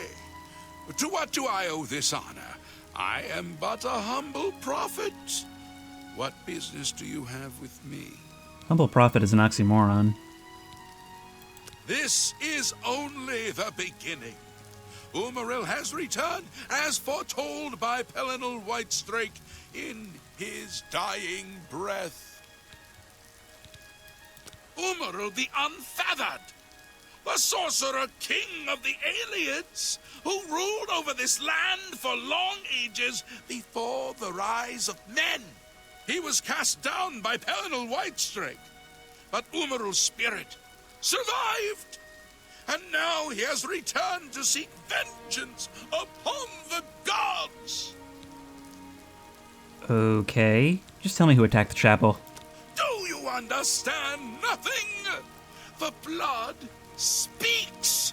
To what do I owe this honor? I am but a humble prophet. What business do you have with me? Humble prophet is an oxymoron. This is only the beginning. Umaril has returned, as foretold by Pelinal Whitestrake in his dying breath. Umaril the Unfeathered, the sorcerer king of the Aliens, who ruled over this land for long ages before the rise of men. He was cast down by Pelinal Whitestrake, but Umaril's spirit survived. And now he has returned to seek vengeance upon the gods. Okay. Just tell me who attacked the chapel. Do you understand nothing? The blood speaks.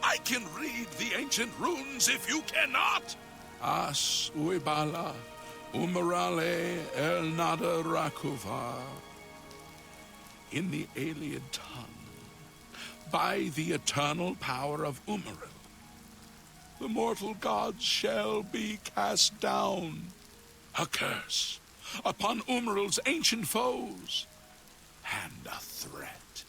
I can read the ancient runes if you cannot. As uibala umarale el nada rakuva. In the alien tongue. By the eternal power of Umaril, the mortal gods shall be cast down. A curse upon Umaril's ancient foes, and a threat.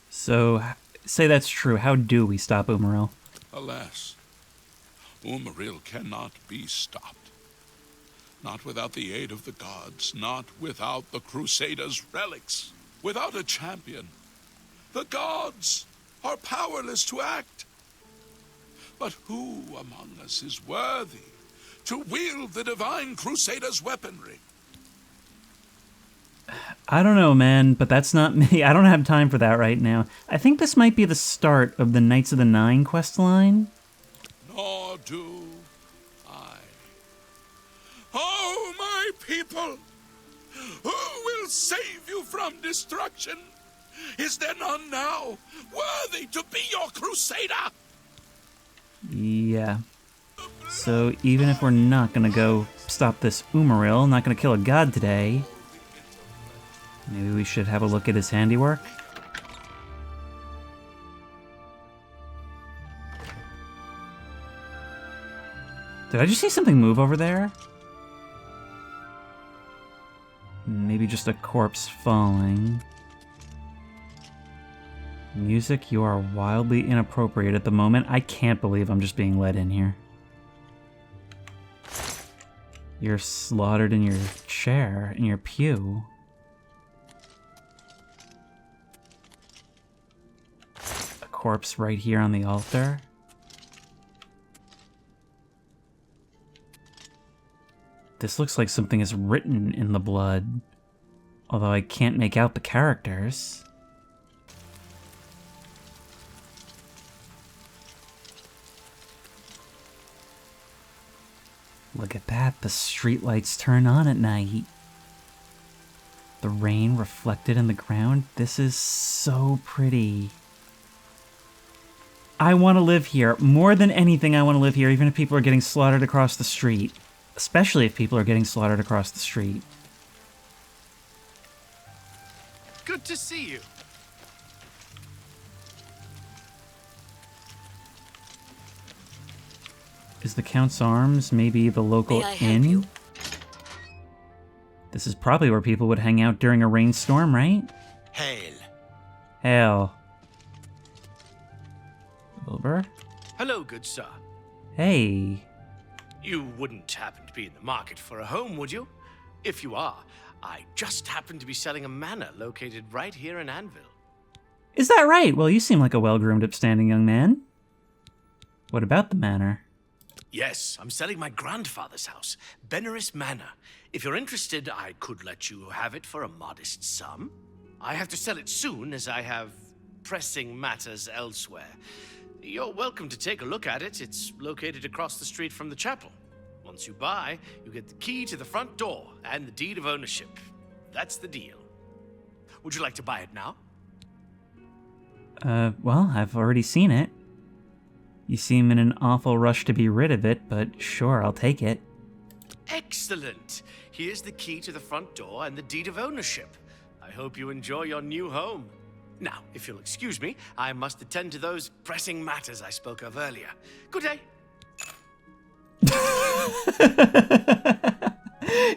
So, say that's true. How do we stop Umaril? Alas, Umaril cannot be stopped. Not without the aid of the gods, not without the Crusaders' relics, without a champion. The gods are powerless to act. But who among us is worthy to wield the divine Crusader's weaponry? I don't know, man, but that's not me. I don't have time for that right now. I think this might be the start of the Knights of the Nine quest line. Nor do I. Oh, my people! Who will save you from destruction. Is there none now worthy to be your crusader? Yeah. So even if we're not gonna go stop this Umaril, not gonna kill a god today, maybe we should have a look at his handiwork. Did I just see something move over there? Maybe just a corpse falling. Music, you are wildly inappropriate at the moment. I can't believe I'm just being let in here. You're slaughtered in your chair, in your pew. A corpse right here on the altar. This looks like something is written in the blood, although I can't make out the characters. Look at that, the streetlights turn on at night. The rain reflected in the ground. This is so pretty. I want to live here. More than anything, I want to live here, even if people are getting slaughtered across the street. Especially if people are getting slaughtered across the street. Good to see you. Is the Count's Arms maybe the local May I help inn? you? This is probably where people would hang out during a rainstorm, right? Hail. Hell. Wilbur? Hello, good sir. Hey. You wouldn't happen to be in the market for a home, would you? If you are, I just happen to be selling a manor located right here in Anvil. Is that right? Well, you seem like a well-groomed, upstanding young man. What about the manor? Yes, I'm selling my grandfather's house, Benirus Manor. If you're interested, I could let you have it for a modest sum. I have to sell it soon, as I have pressing matters elsewhere. You're welcome to take a look at it. It's located across the street from the chapel. Once you buy, you get the key to the front door and the deed of ownership. That's the deal. Would you like to buy it now? Well, I've already seen it. You seem in an awful rush to be rid of it, but sure, I'll take it. Excellent. Here's the key to the front door and the deed of ownership. I hope you enjoy your new home. Now, if you'll excuse me, I must attend to those pressing matters I spoke of earlier. Good day.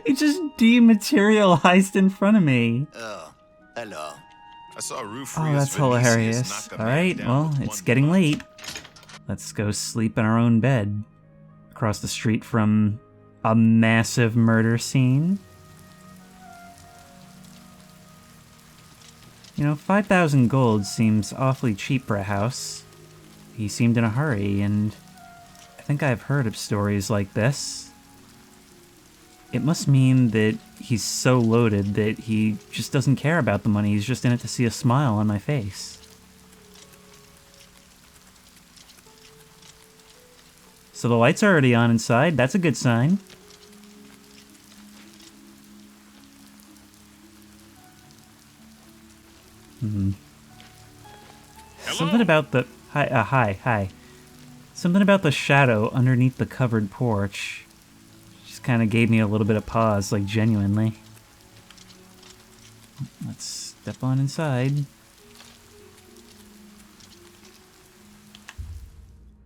It just dematerialized in front of me. Hello. I saw Rufus. Oh, that's hilarious. Alright, well, it's getting late. Let's go sleep in our own bed. Across the street from a massive murder scene. You know, 5,000 gold seems awfully cheap for a house. He seemed in a hurry, and I think I've heard of stories like this. It must mean that he's so loaded that he just doesn't care about the money. He's just in it to see a smile on my face. So the lights are already on inside. That's a good sign. Something about the... Hi. Something about the shadow underneath the covered porch just kind of gave me a little bit of pause, like genuinely. Let's step on inside.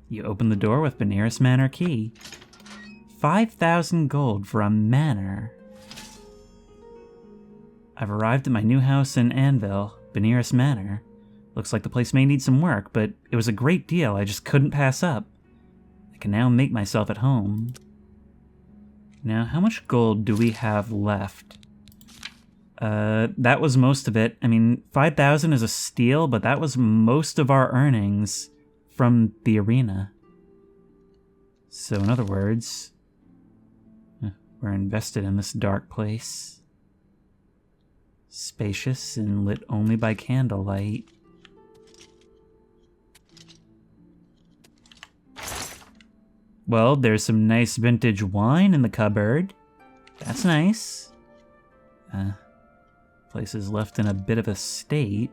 You open the door with Benirus Manor key. 5,000 gold for a manor. I've arrived at my new house in Anvil, Benirus Manor. Looks like the place may need some work, but it was a great deal I just couldn't pass up. I can now make myself at home. Now, how much gold do we have left? That was most of it. I mean, 5,000 is a steal, but that was most of our earnings from the arena. So in other words, we're invested in this dark place. Spacious and lit only by candlelight. Well, there's some nice vintage wine in the cupboard. That's nice. Place is left in a bit of a state.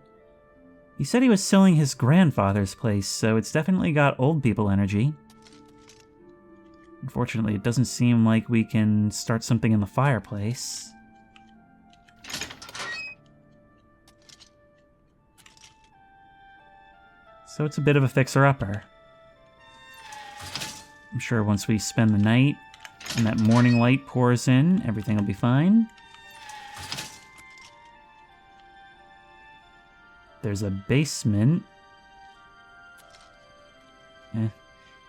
He said he was selling his grandfather's place, so it's definitely got old people energy. Unfortunately, it doesn't seem like we can start something in the fireplace. So it's a bit of a fixer-upper. I'm sure once we spend the night and that morning light pours in, everything will be fine. There's a basement.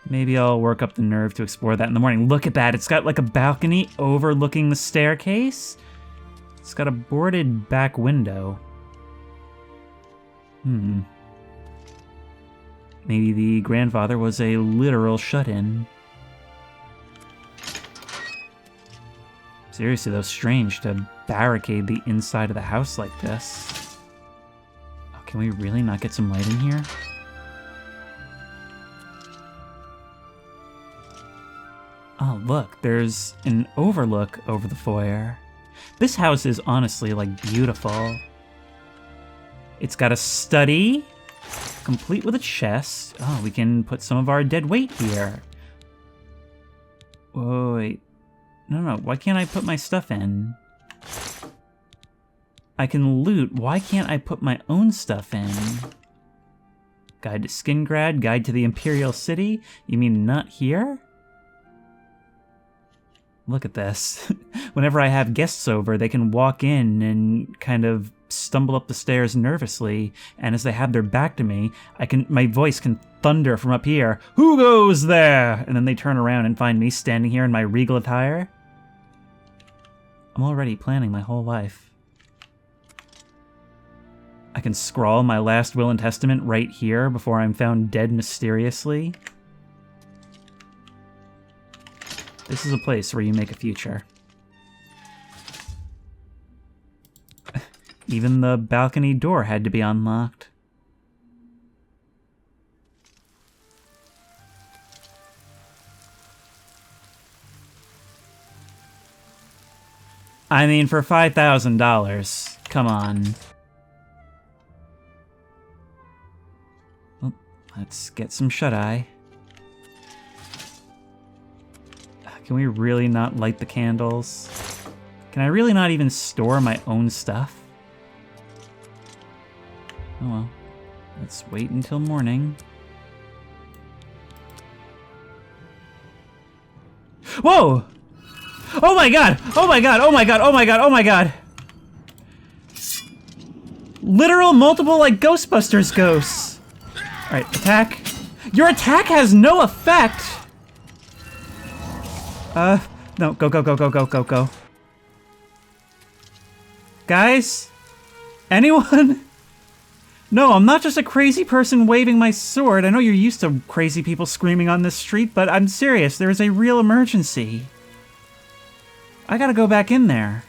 Maybe I'll work up the nerve to explore that in the morning. Look at that. It's got like a balcony overlooking the staircase. It's got a boarded back window. Maybe the grandfather was a literal shut-in. Seriously, though, strange to barricade the inside of the house like this. Oh, can we really not get some light in here? Oh, look, there's an overlook over the foyer. This house is honestly, like, beautiful. It's got a study, complete with a chest. Oh, we can put some of our dead weight here. Whoa, wait. No, why can't I put my stuff in? I can loot. Why can't I put my own stuff in? Guide to Skingrad, guide to the Imperial City? You mean not here? Look at this. Whenever I have guests over, they can walk in and kind of stumble up the stairs nervously, and as they have their back to me, my voice can thunder from up here, "Who goes there?" And then they turn around and find me standing here in my regal attire. I'm already planning my whole life. I can scrawl my last will and testament right here before I'm found dead mysteriously. This is a place where you make a future. Even the balcony door had to be unlocked. I mean, for $5,000, come on. Well, let's get some shut-eye. Can we really not light the candles? Can I really not even store my own stuff? Oh well. Let's wait until morning. Whoa! Oh my god! Oh my god! Oh my god! Oh my god! Oh my god! Literal multiple, like, Ghostbusters ghosts! Alright, attack. Your attack has no effect! No, go. Guys? Anyone? No, I'm not just a crazy person waving my sword. I know you're used to crazy people screaming on this street, but I'm serious. There is a real emergency. I gotta go back in there.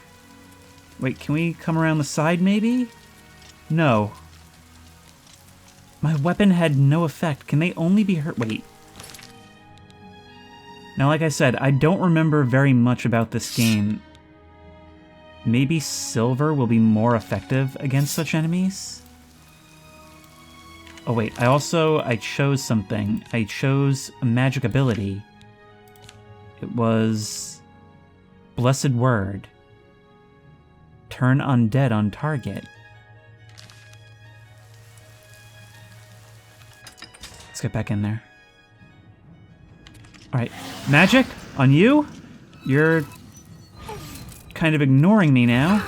Wait, can we come around the side, maybe? No. My weapon had no effect. Can they only be hurt? Wait. Now, like I said, I don't remember very much about this game. Maybe silver will be more effective against such enemies? Oh wait, I chose something. I chose a magic ability. It was Blessed Word. Turn undead on target. Let's get back in there. Alright, magic on you? You're kind of ignoring me now.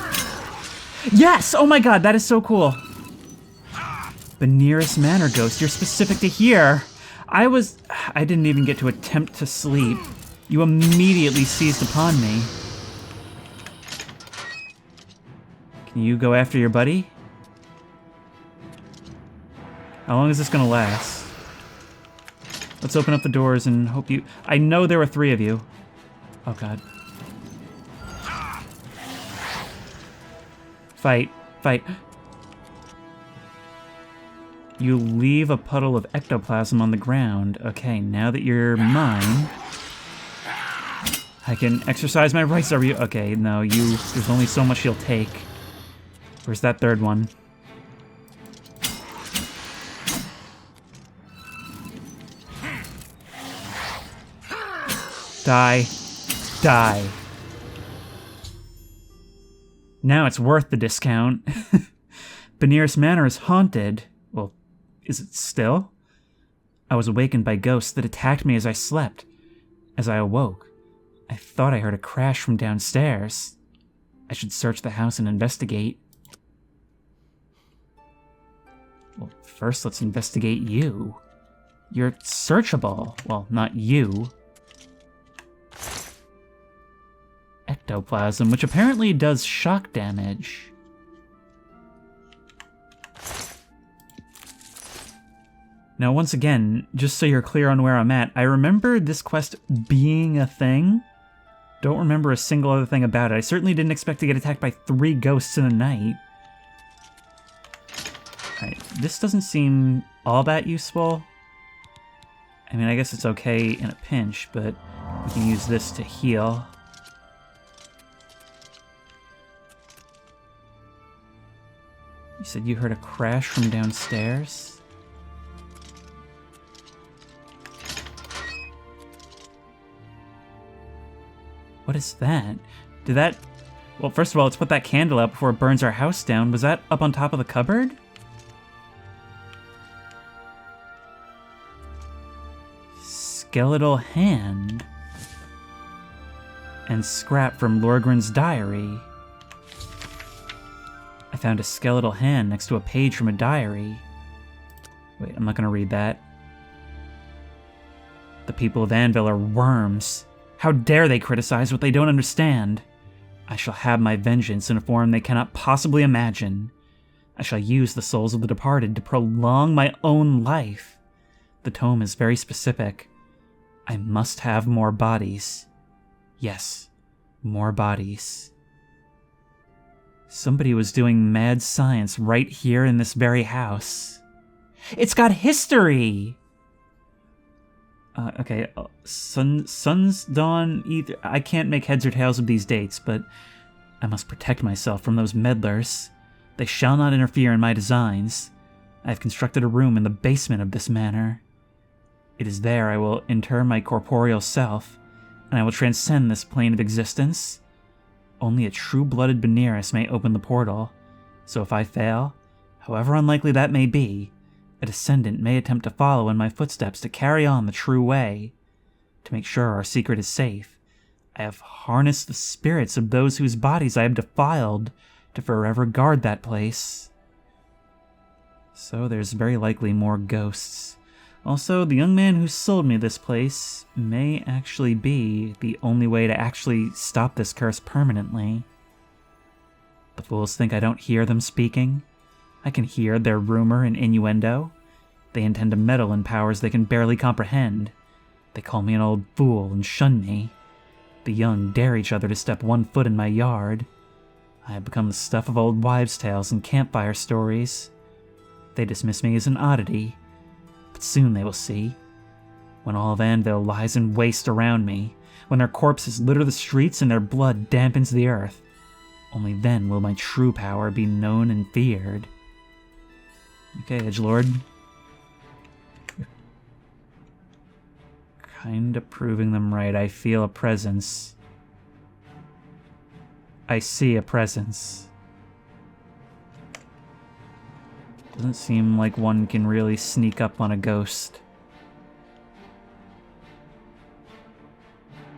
Yes! Oh my god, that is so cool. Benirus Manor Ghost, you're specific to here. I didn't even get to attempt to sleep. You immediately seized upon me. Can you go after your buddy? How long is this gonna last? Let's open up the doors and hope you... I know there were 3 of you. Oh god. Fight. You leave a puddle of ectoplasm on the ground. Okay, now that you're mine, I can exercise my rights over you. Okay, no, there's only so much you'll take. Where's that third one? Die. Die. Now it's worth the discount. Benirus Manor is haunted. Well, is it still? I was awakened by ghosts that attacked me as I slept. As I awoke, I thought I heard a crash from downstairs. I should search the house and investigate. Well, first let's investigate you. You're searchable. Well, not you. Ectoplasm, which apparently does shock damage. Now, once again, just so you're clear on where I'm at, I remember this quest being a thing. Don't remember a single other thing about it. I certainly didn't expect to get attacked by 3 ghosts in a night. Alright, this doesn't seem all that useful. I mean, I guess it's okay in a pinch, but we can use this to heal. You said you heard a crash from downstairs? What is that? Did that... Well, first of all, let's put that candle out before it burns our house down. Was that up on top of the cupboard? Skeletal hand. And scrap from Lorgren's diary. I found a skeletal hand next to a page from a diary. Wait, I'm not gonna read that. The people of Anvil are worms. How dare they criticize what they don't understand? I shall have my vengeance in a form they cannot possibly imagine. I shall use the souls of the departed to prolong my own life. The tome is very specific. I must have more bodies. Yes, more bodies. Somebody was doing mad science right here in this very house. It's got history! Okay, Sun's Dawn, either. I can't make heads or tails of these dates, but I must protect myself from those meddlers. They shall not interfere in my designs. I have constructed a room in the basement of this manor. It is there I will inter my corporeal self, and I will transcend this plane of existence. Only a true-blooded Benirus may open the portal, so if I fail, however unlikely that may be, a descendant may attempt to follow in my footsteps to carry on the true way. To make sure our secret is safe, I have harnessed the spirits of those whose bodies I have defiled to forever guard that place. So there's very likely more ghosts. Also, the young man who sold me this place may actually be the only way to actually stop this curse permanently. The fools think I don't hear them speaking. I can hear their rumor and innuendo. They intend to meddle in powers they can barely comprehend. They call me an old fool and shun me. The young dare each other to step 1 foot in my yard. I have become the stuff of old wives' tales and campfire stories. They dismiss me as an oddity, but soon they will see. When all of Anvil lies in waste around me, when their corpses litter the streets and their blood dampens the earth, only then will my true power be known and feared. Okay, edgelord. Kinda proving them right. I feel a presence. I see a presence. Doesn't seem like one can really sneak up on a ghost.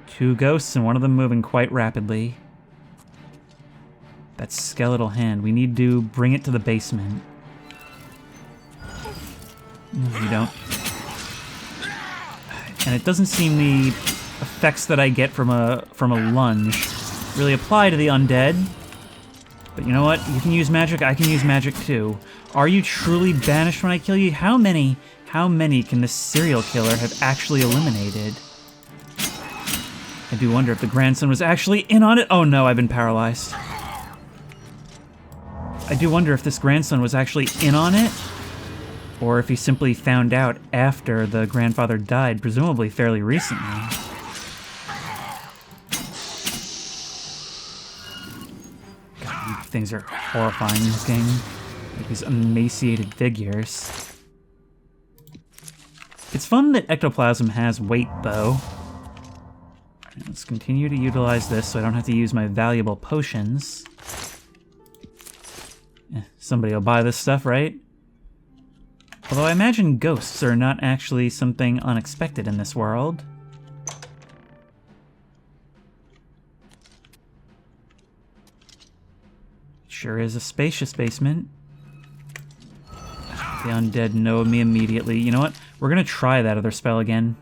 2 ghosts and one of them moving quite rapidly. That skeletal hand. We need to bring it to the basement. No, you don't. And it doesn't seem the effects that I get from a lunge really apply to the undead. But you know what? You can use magic, I can use magic too. Are you truly banished when I kill you? How many can this serial killer have actually eliminated? I do wonder if the grandson was actually in on it. Oh no, I've been paralyzed. I do wonder if this grandson was actually in on it, or if he simply found out after the grandfather died, presumably fairly recently. God, you things are horrifying looking. Like these emaciated figures. It's fun that ectoplasm has weight, though. Let's continue to utilize this so I don't have to use my valuable potions. Somebody will buy this stuff, right? Although I imagine ghosts are not actually something unexpected in this world. Sure is a spacious basement. The undead know me immediately. You know what? We're gonna try that other spell again.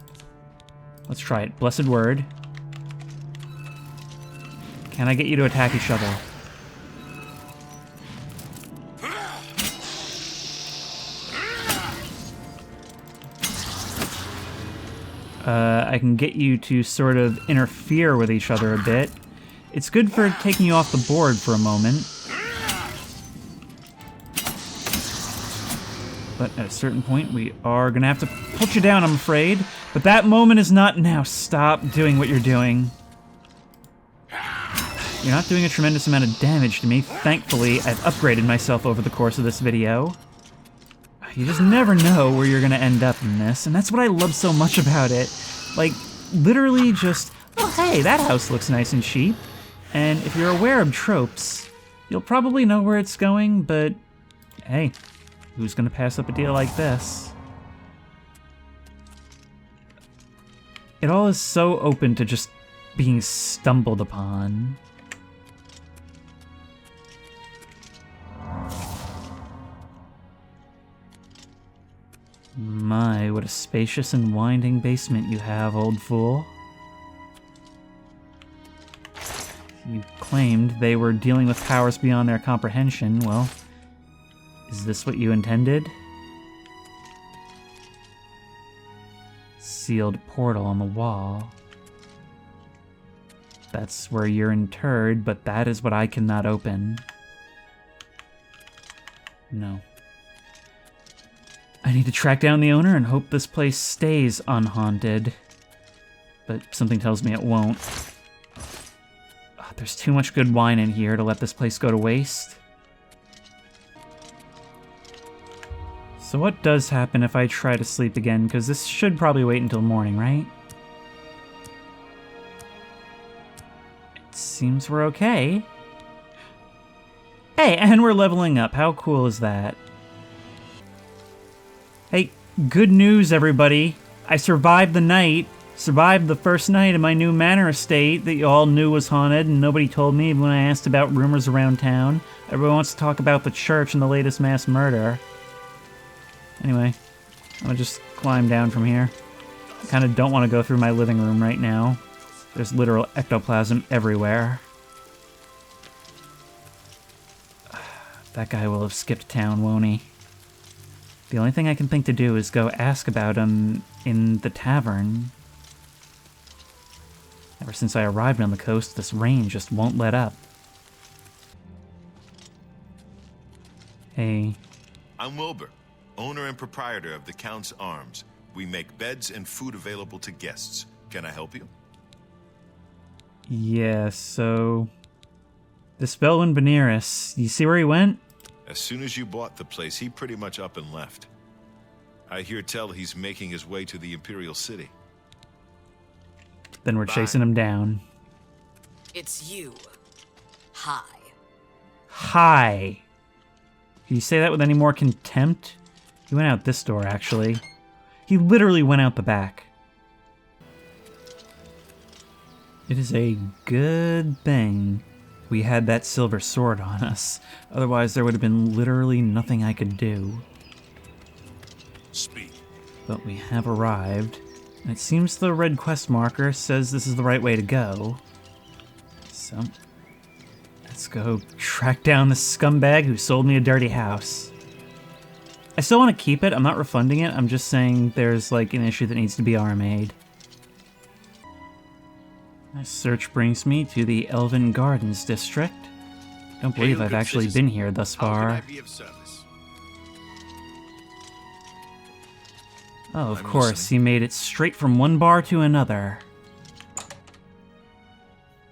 Let's try it. Blessed Word. Can I get you to attack each other? I can get you to sort of interfere with each other a bit. It's good for taking you off the board for a moment. But at a certain point, we are gonna have to put you down, I'm afraid. But that moment is not now. Stop doing what you're doing. You're not doing a tremendous amount of damage to me. Thankfully, I've upgraded myself over the course of this video. You just never know where you're gonna end up in this, and that's what I love so much about it. Like, literally just, oh hey, that house looks nice and cheap. And if you're aware of tropes, you'll probably know where it's going, but hey, who's gonna pass up a deal like this? It all is so open to just being stumbled upon. My, what a spacious and winding basement you have, old fool. You claimed they were dealing with powers beyond their comprehension. Well, is this what you intended? Sealed portal on the wall. That's where you're interred, but that is what I cannot open. No. I need to track down the owner and hope this place stays unhaunted. But something tells me it won't. There's too much good wine in here to let this place go to waste. So what does happen if I try to sleep again? Because this should probably wait until morning, right? It seems we're okay. Hey, and we're leveling up. How cool is that? Hey, good news, everybody. I survived the night. Survived the first night of my new Manor estate that you all knew was haunted and nobody told me when I asked about rumors around town. Everyone wants to talk about the church and the latest mass murder. Anyway, I'm gonna just climb down from here. I kind of don't want to go through my living room right now. There's literal ectoplasm everywhere. That guy will have skipped town, won't he? The only thing I can think to do is go ask about him in the tavern. Ever since I arrived on the coast, this rain just won't let up. Hey. I'm Wilbur, owner and proprietor of the Count's Arms. We make beds and food available to guests. Can I help you? Yeah, so... This Belwyn Benirus, you see where he went? As soon as you bought the place, he pretty much up and left. I hear tell he's making his way to the Imperial City. Then we're chasing him down. It's you. Hi. Hi. Can you say that with any more contempt? He went out this door, actually. He literally went out the back. It is a good thing we had that silver sword on us. Otherwise, there would have been literally nothing I could do. Speak. But we have arrived. And it seems the red quest marker says this is the right way to go. So, let's go track down the scumbag who sold me a dirty house. I still want to keep it. I'm not refunding it. I'm just saying there's like an issue that needs to be RMA'd. My search brings me to the Elven Gardens district. Don't believe I've actually been here thus far. How can I be of service? Oh, of course, he made it straight from one bar to another.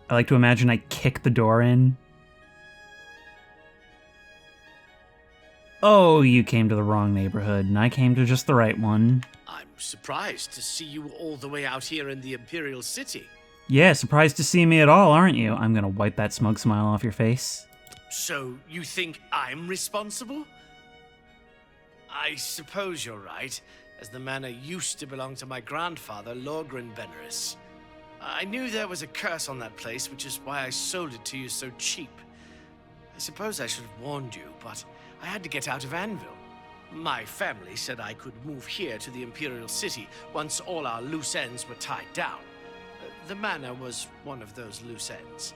I like to imagine I kick the door in. Oh, you came to the wrong neighborhood, and I came to just the right one. I'm surprised to see you all the way out here in the Imperial City. Yeah, surprised to see me at all, aren't you? I'm gonna wipe that smug smile off your face. So, you think I'm responsible? I suppose you're right, as the manor used to belong to my grandfather, Lorgren Benirus. I knew there was a curse on that place, which is why I sold it to you so cheap. I suppose I should have warned you, but I had to get out of Anvil. My family said I could move here to the Imperial City once all our loose ends were tied down. The manor was one of those loose ends.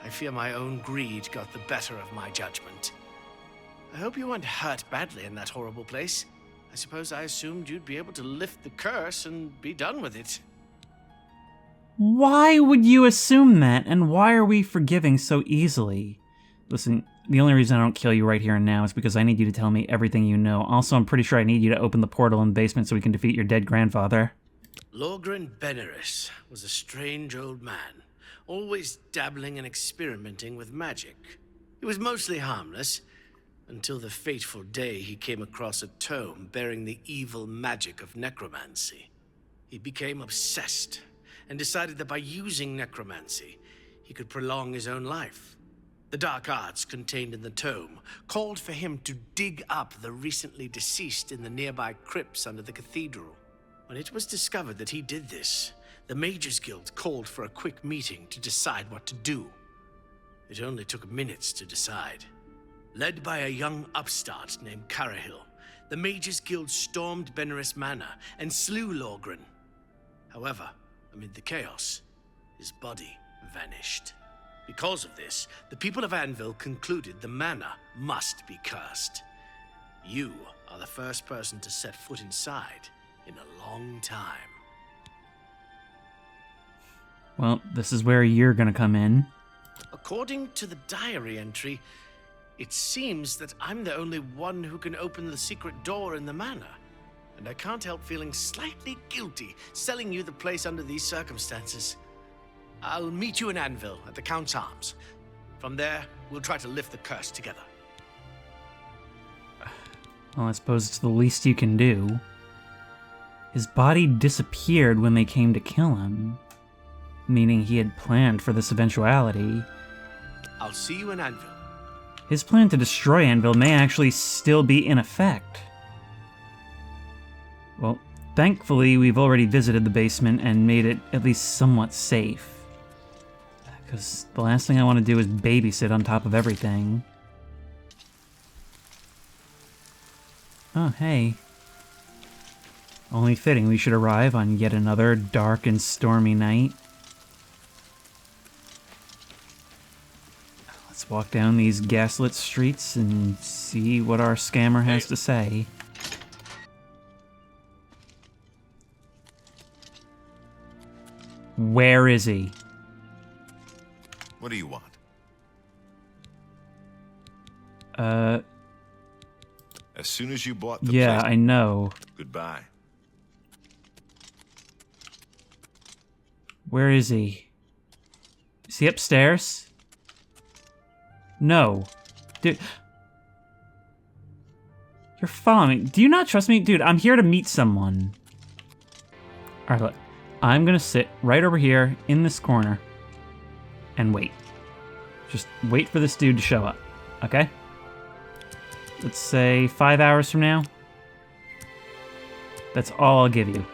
I fear my own greed got the better of my judgment. I hope you weren't hurt badly in that horrible place. I suppose I assumed you'd be able to lift the curse and be done with it. Why would you assume that, and why are we forgiving so easily? Listen, the only reason I don't kill you right here and now is because I need you to tell me everything you know. Also, I'm pretty sure I need you to open the portal in the basement so we can defeat your dead grandfather. Lorgren Benirus was a strange old man, always dabbling and experimenting with magic. He was mostly harmless, until the fateful day he came across a tome bearing the evil magic of necromancy. He became obsessed, and decided that by using necromancy, he could prolong his own life. The dark arts contained in the tome called for him to dig up the recently deceased in the nearby crypts under the cathedral. When it was discovered that he did this, the Mages Guild called for a quick meeting to decide what to do. It only took minutes to decide. Led by a young upstart named Carahil, the Mages Guild stormed Benirus Manor and slew Lorgren. However, amid the chaos, his body vanished. Because of this, the people of Anvil concluded the manor must be cursed. You are the first person to set foot inside in a long time. Well, this is where you're gonna come in. According to the diary entry, it seems that I'm the only one who can open the secret door in the manor. And I can't help feeling slightly guilty selling you the place under these circumstances. I'll meet you in Anvil at the Count's Arms. From there, we'll try to lift the curse together. Well, I suppose it's the least you can do. His body disappeared when they came to kill him, meaning he had planned for this eventuality. I'll see you in Anvil. His plan to destroy Anvil may actually still be in effect. Well, thankfully, we've already visited the basement and made it at least somewhat safe. Because the last thing I want to do is babysit on top of everything. Oh, hey. Only fitting we should arrive on yet another dark and stormy night. Let's walk down these gaslit streets and see what our scammer has to say. Where is he? What do you want? As soon as you bought the yeah, place... I know. Goodbye. Where is he? Is he upstairs? No. Dude. You're following me. Do you not trust me? Dude, I'm here to meet someone. Alright, look. I'm gonna sit right over here in this corner and wait. Just wait for this dude to show up, okay? Let's say 5 hours from now. That's all I'll give you.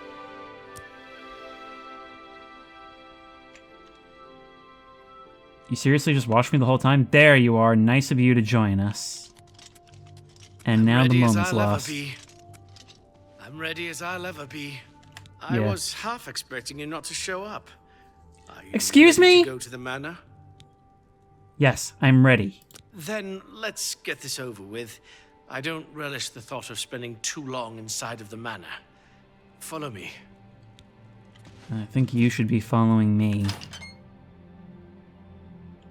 You seriously just watched me the whole time? There you are. Nice of you to join us. And now the moment's lost. I'm ready as I'll ever be. Yeah. I was half expecting you not to show up. Are you Excuse ready me? to go to the manor? Yes, I'm ready. Then let's get this over with. I don't relish the thought of spending too long inside of the manor. Follow me. I think you should be following me.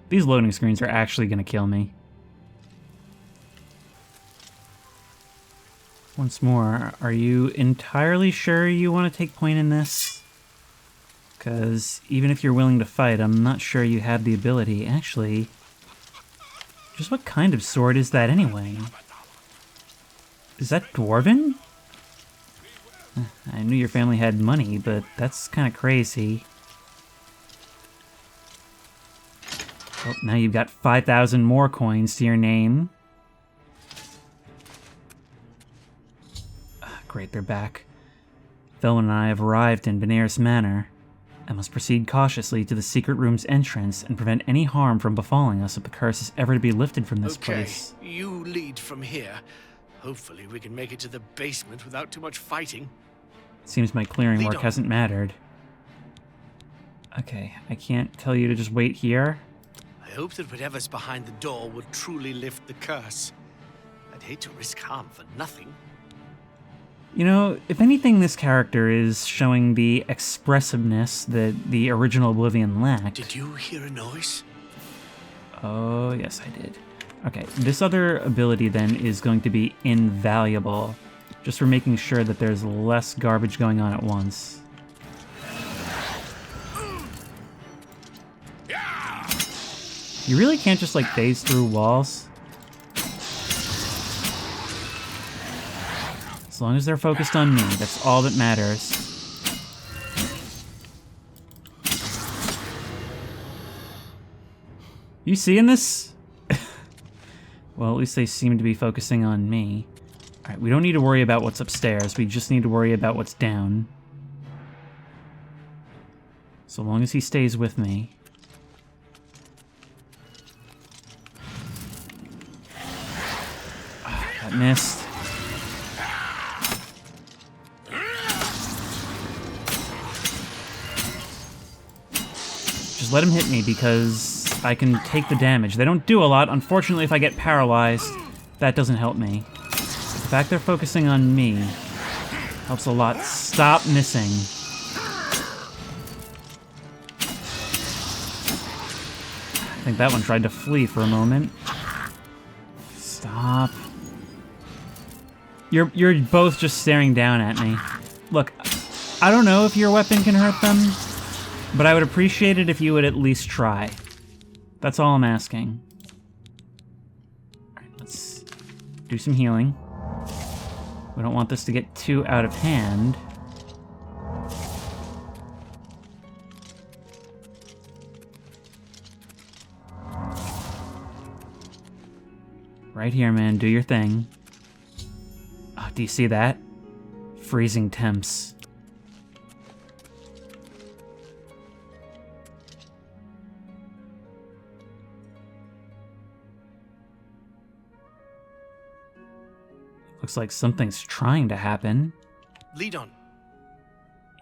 These loading screens are actually going to kill me. Once more, are you entirely sure you want to take point in this? Because even if you're willing to fight, I'm not sure you have the ability. Actually, just what kind of sword is that anyway? Is that Dwarven? I knew your family had money, but that's kind of crazy. Oh, now you've got 5,000 more coins to your name. Great, they're back. Velwyn and I have arrived in Benirus Manor. I must proceed cautiously to the secret room's entrance and prevent any harm from befalling us if the curse is ever to be lifted from this place. Okay, you lead from here. Hopefully we can make it to the basement without too much fighting. Seems my clearing Lead work on. hasn't mattered. Okay, I can't tell you to just wait here. I hope that whatever's behind the door will truly lift the curse. I'd hate to risk harm for nothing. You know, if anything, this character is showing the expressiveness that the original Oblivion lacked. Did you hear a noise? Oh, yes, I did. Okay, this other ability then is going to be invaluable, just for making sure that there's less garbage going on at once. You really can't just, like, phase through walls. As long as they're focused on me, that's all that matters. You seeing this? Well, at least they seem to be focusing on me. Alright, we don't need to worry about what's upstairs, we just need to worry about what's down. So long as he stays with me. That missed. Just let him hit me because I can take the damage. They don't do a lot. Unfortunately, if I get paralyzed, that doesn't help me. But the fact they're focusing on me helps a lot. Stop missing. I think that one tried to flee for a moment. Stop. You're both just staring down at me. Look, I don't know if your weapon can hurt them, but I would appreciate it if you would at least try. That's all I'm asking. Alright, let's do some healing. We don't want this to get too out of hand. Right here, man. Do your thing. Oh, do you see that? Freezing temps. Looks like something's trying to happen. Lead on.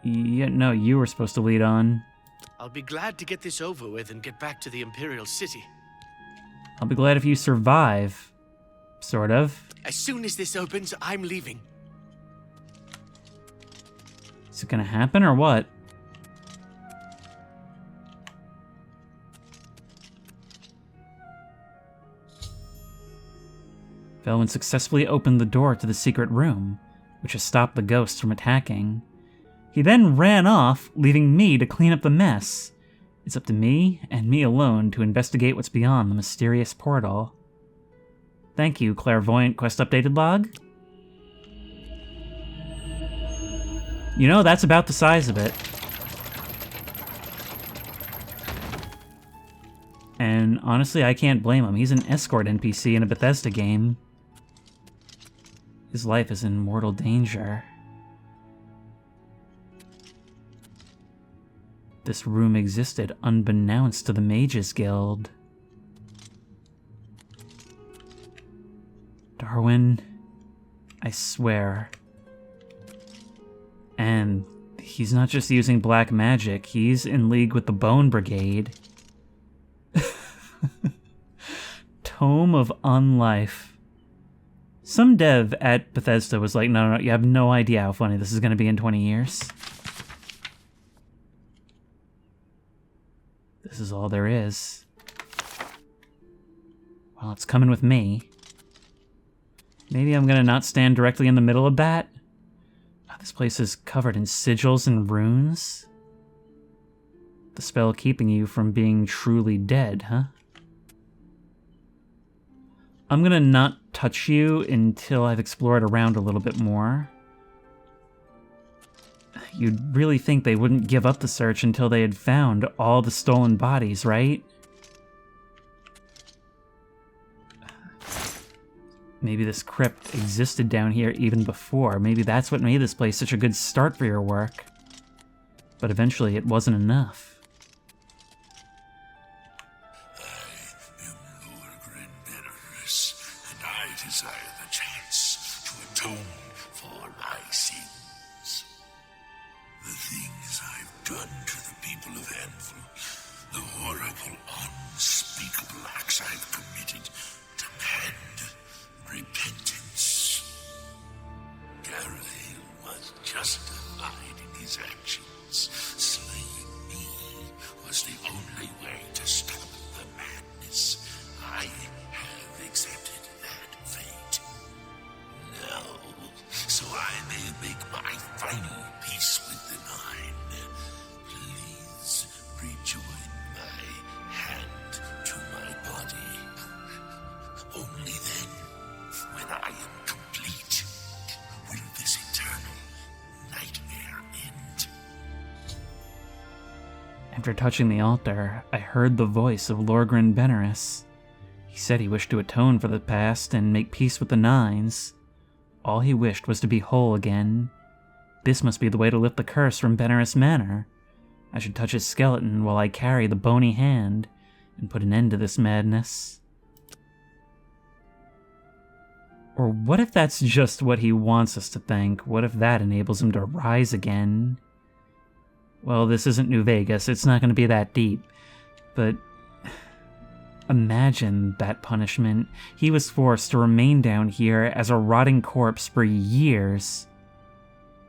Yeah, no, you were supposed to lead on. I'll be glad to get this over with and get back to the Imperial City. I'll be glad if you survive. Sort of. As soon as this opens, I'm leaving. Is it gonna happen or what? Velwyn successfully opened the door to the secret room, which has stopped the ghosts from attacking. He then ran off, leaving me to clean up the mess. It's up to me, and me alone, to investigate what's beyond the mysterious portal. Thank you, Clairvoyant Quest Updated Log. You know, that's about the size of it. And honestly, I can't blame him. He's an escort NPC in a Bethesda game. His life is in mortal danger. This room existed unbeknownst to the Mages Guild. Darwin, I swear. And he's not just using black magic, he's in league with the Bone Brigade. Tome of Unlife. Some dev at Bethesda was like, no, you have no idea how funny this is going to be in 20 years. This is all there is. Well, it's coming with me. Maybe I'm gonna not stand directly in the middle of that. Oh, this place is covered in sigils and runes. The spell keeping you from being truly dead, huh? I'm gonna not touch you until I've explored around a little bit more. You'd really think they wouldn't give up the search until they had found all the stolen bodies, right? Maybe this crypt existed down here even before. Maybe that's what made this place such a good start for your work. But eventually it wasn't enough. I am Lord Benirus, and I desire the chance to atone for my sins. The things I've done to the people of Anvil, the horrible, unspeakable acts I've committed, demand repentance. Gareth was justified in his actions. Slaying me was the only way to stop the madness. I have accepted that fate. Now, so I may make my final peace with the Nine, please rejoin my hand to my body. Only then, when I am complete, will this eternal nightmare end. After touching the altar, I heard the voice of Lorgren Benirus. He said he wished to atone for the past and make peace with the Nines. All he wished was to be whole again. This must be the way to lift the curse from Benirus Manor. I should touch his skeleton while I carry the bony hand and put an end to this madness. Or what if that's just what he wants us to think? What if that enables him to rise again? Well, this isn't New Vegas, it's not going to be that deep. But imagine that punishment. He was forced to remain down here as a rotting corpse for years,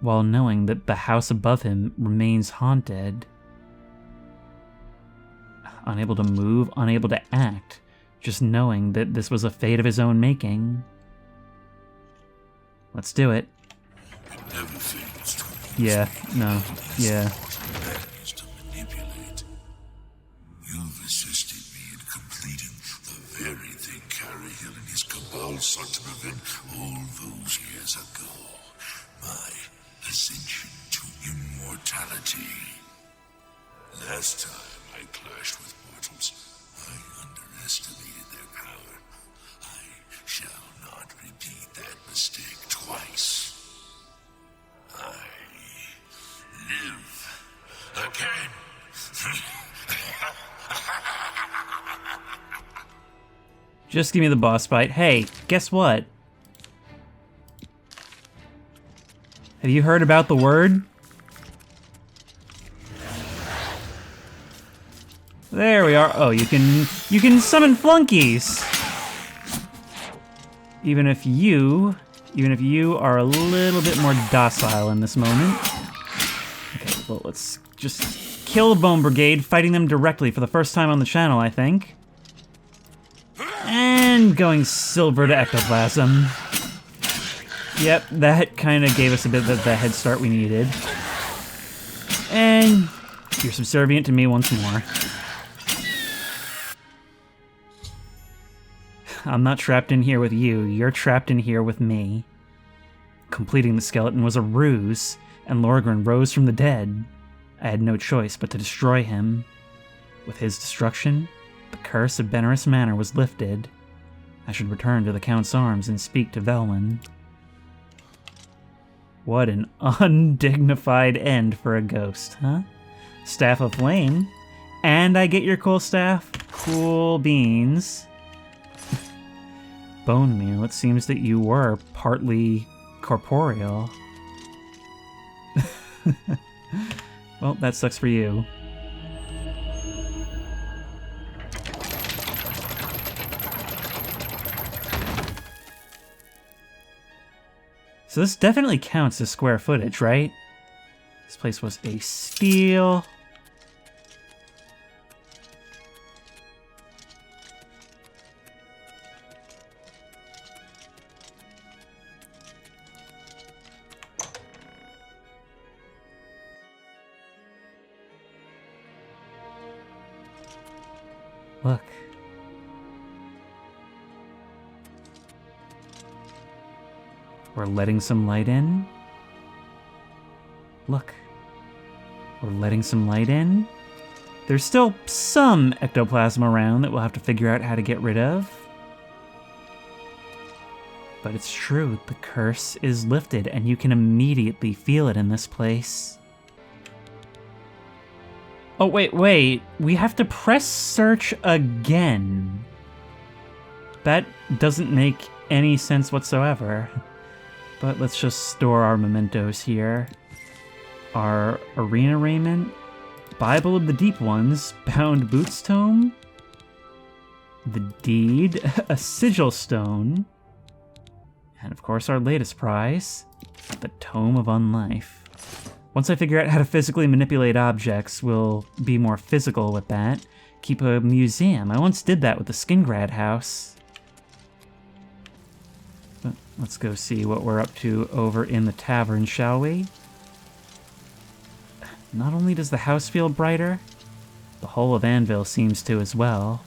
while knowing that the house above him remains haunted. Unable to move, unable to act, just knowing that this was a fate of his own making. Let's do it. It never fails to Yeah, no, yeah. is to manipulate. You've assisted me in completing the very thing Carrihill and his cabal sought to prevent all those years ago. My ascension to immortality. Last time I clashed with mortals, I underestimated their power. I shall not repeat that mistake twice. I live again. Just give me the boss fight. Hey, guess what? Have you heard about the word? There we are. Oh, you can summon flunkies. Even if you are a little bit more docile in this moment. Okay, well, let's just kill the Bone Brigade, fighting them directly for the first time on the channel, I think. And going silver to ectoplasm. Yep, that kind of gave us a bit of the head start we needed. And you're subservient to me once more. I'm not trapped in here with you, you're trapped in here with me. Completing the skeleton was a ruse, and Lorgren rose from the dead. I had no choice but to destroy him. With his destruction, the curse of Benirus Manor was lifted. I should return to the Count's arms and speak to Velman. What an undignified end for a ghost, huh? Staff of Flame. And I get your cool staff? Cool beans. Bone meal, it seems that you were partly corporeal. Well, that sucks for you. So this definitely counts as square footage, right? This place was a steal. Look. We're letting some light in. Look. We're letting some light in. There's still some ectoplasm around that we'll have to figure out how to get rid of. But it's true, the curse is lifted, and you can immediately feel it in this place. Oh, wait. We have to press search again. That doesn't make any sense whatsoever. But let's just store our mementos here. Our arena raiment, Bible of the Deep Ones, bound boots tome, the deed, a sigil stone, and of course our latest prize, the Tome of Unlife. Once I figure out how to physically manipulate objects, we'll be more physical with that. Keep a museum. I once did that with the Skingrad house. But let's go see what we're up to over in the tavern, shall we? Not only does the house feel brighter, the whole of Anvil seems to as well.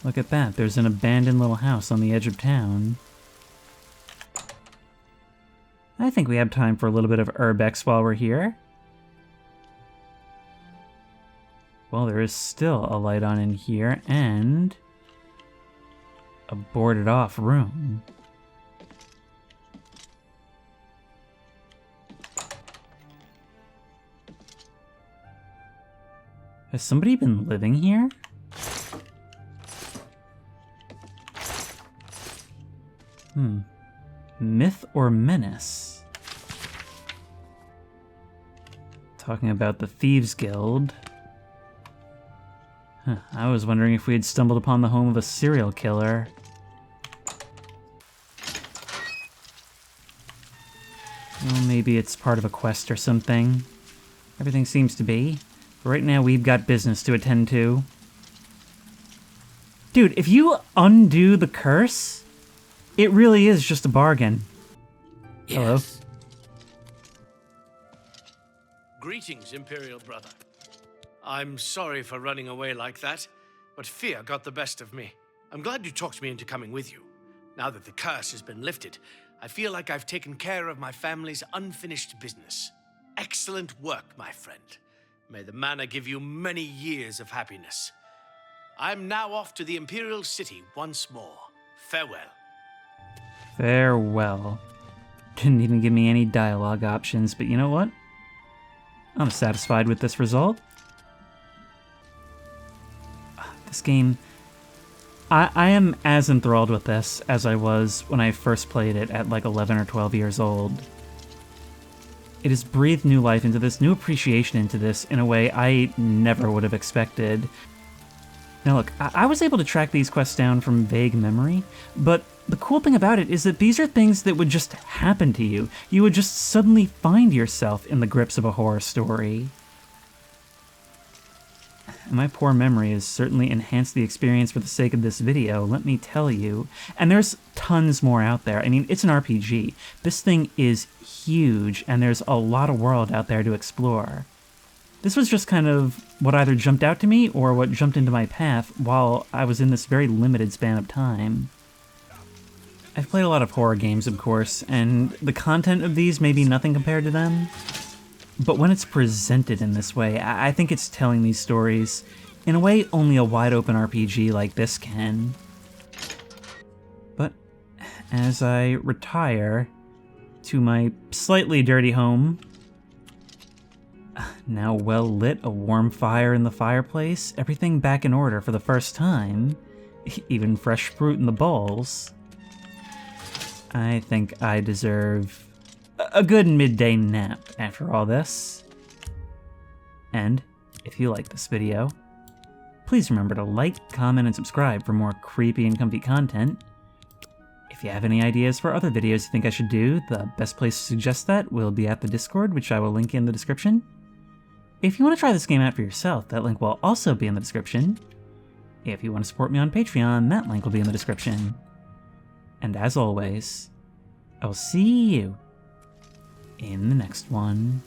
Look at that, there's an abandoned little house on the edge of town. I think we have time for a little bit of urbex while we're here. Well, there is still a light on in here, and a boarded off room. Has somebody been living here? Myth or menace? Talking about the Thieves Guild. I was wondering if we had stumbled upon the home of a serial killer. Well, maybe it's part of a quest or something. Everything seems to be. But right now we've got business to attend to. Dude, if you undo the curse, it really is just a bargain. Yes. Hello? Greetings, Imperial brother. I'm sorry for running away like that, but fear got the best of me. I'm glad you talked me into coming with you. Now that the curse has been lifted, I feel like I've taken care of my family's unfinished business. Excellent work, my friend. May the Manor give you many years of happiness. I'm now off to the Imperial City once more. Farewell. Farewell. Didn't even give me any dialogue options, but you know what? I'm satisfied with this result. This game, I am as enthralled with this as I was when I first played it at like 11 or 12 years old. It has breathed new life into this, new appreciation into this in a way I never would have expected. Now look, I was able to track these quests down from vague memory, but the cool thing about it is that these are things that would just happen to you. You would just suddenly find yourself in the grips of a horror story. My poor memory has certainly enhanced the experience for the sake of this video, let me tell you. And there's tons more out there. I mean, it's an RPG. This thing is huge, and there's a lot of world out there to explore. This was just kind of what either jumped out to me or what jumped into my path while I was in this very limited span of time. I've played a lot of horror games, of course, and the content of these may be nothing compared to them. But when it's presented in this way, I think it's telling these stories in a way only a wide-open RPG like this can. But as I retire to my slightly dirty home, now well lit, a warm fire in the fireplace, everything back in order for the first time, even fresh fruit in the bowls, I think I deserve a good midday nap after all this. And if you like this video, please remember to like, comment, and subscribe for more creepy and comfy content. If you have any ideas for other videos you think I should do, the best place to suggest that will be at the Discord, which I will link in the description. If you want to try this game out for yourself, that link will also be in the description. If you want to support me on Patreon, that link will be in the description. And as always, I will see you in the next one.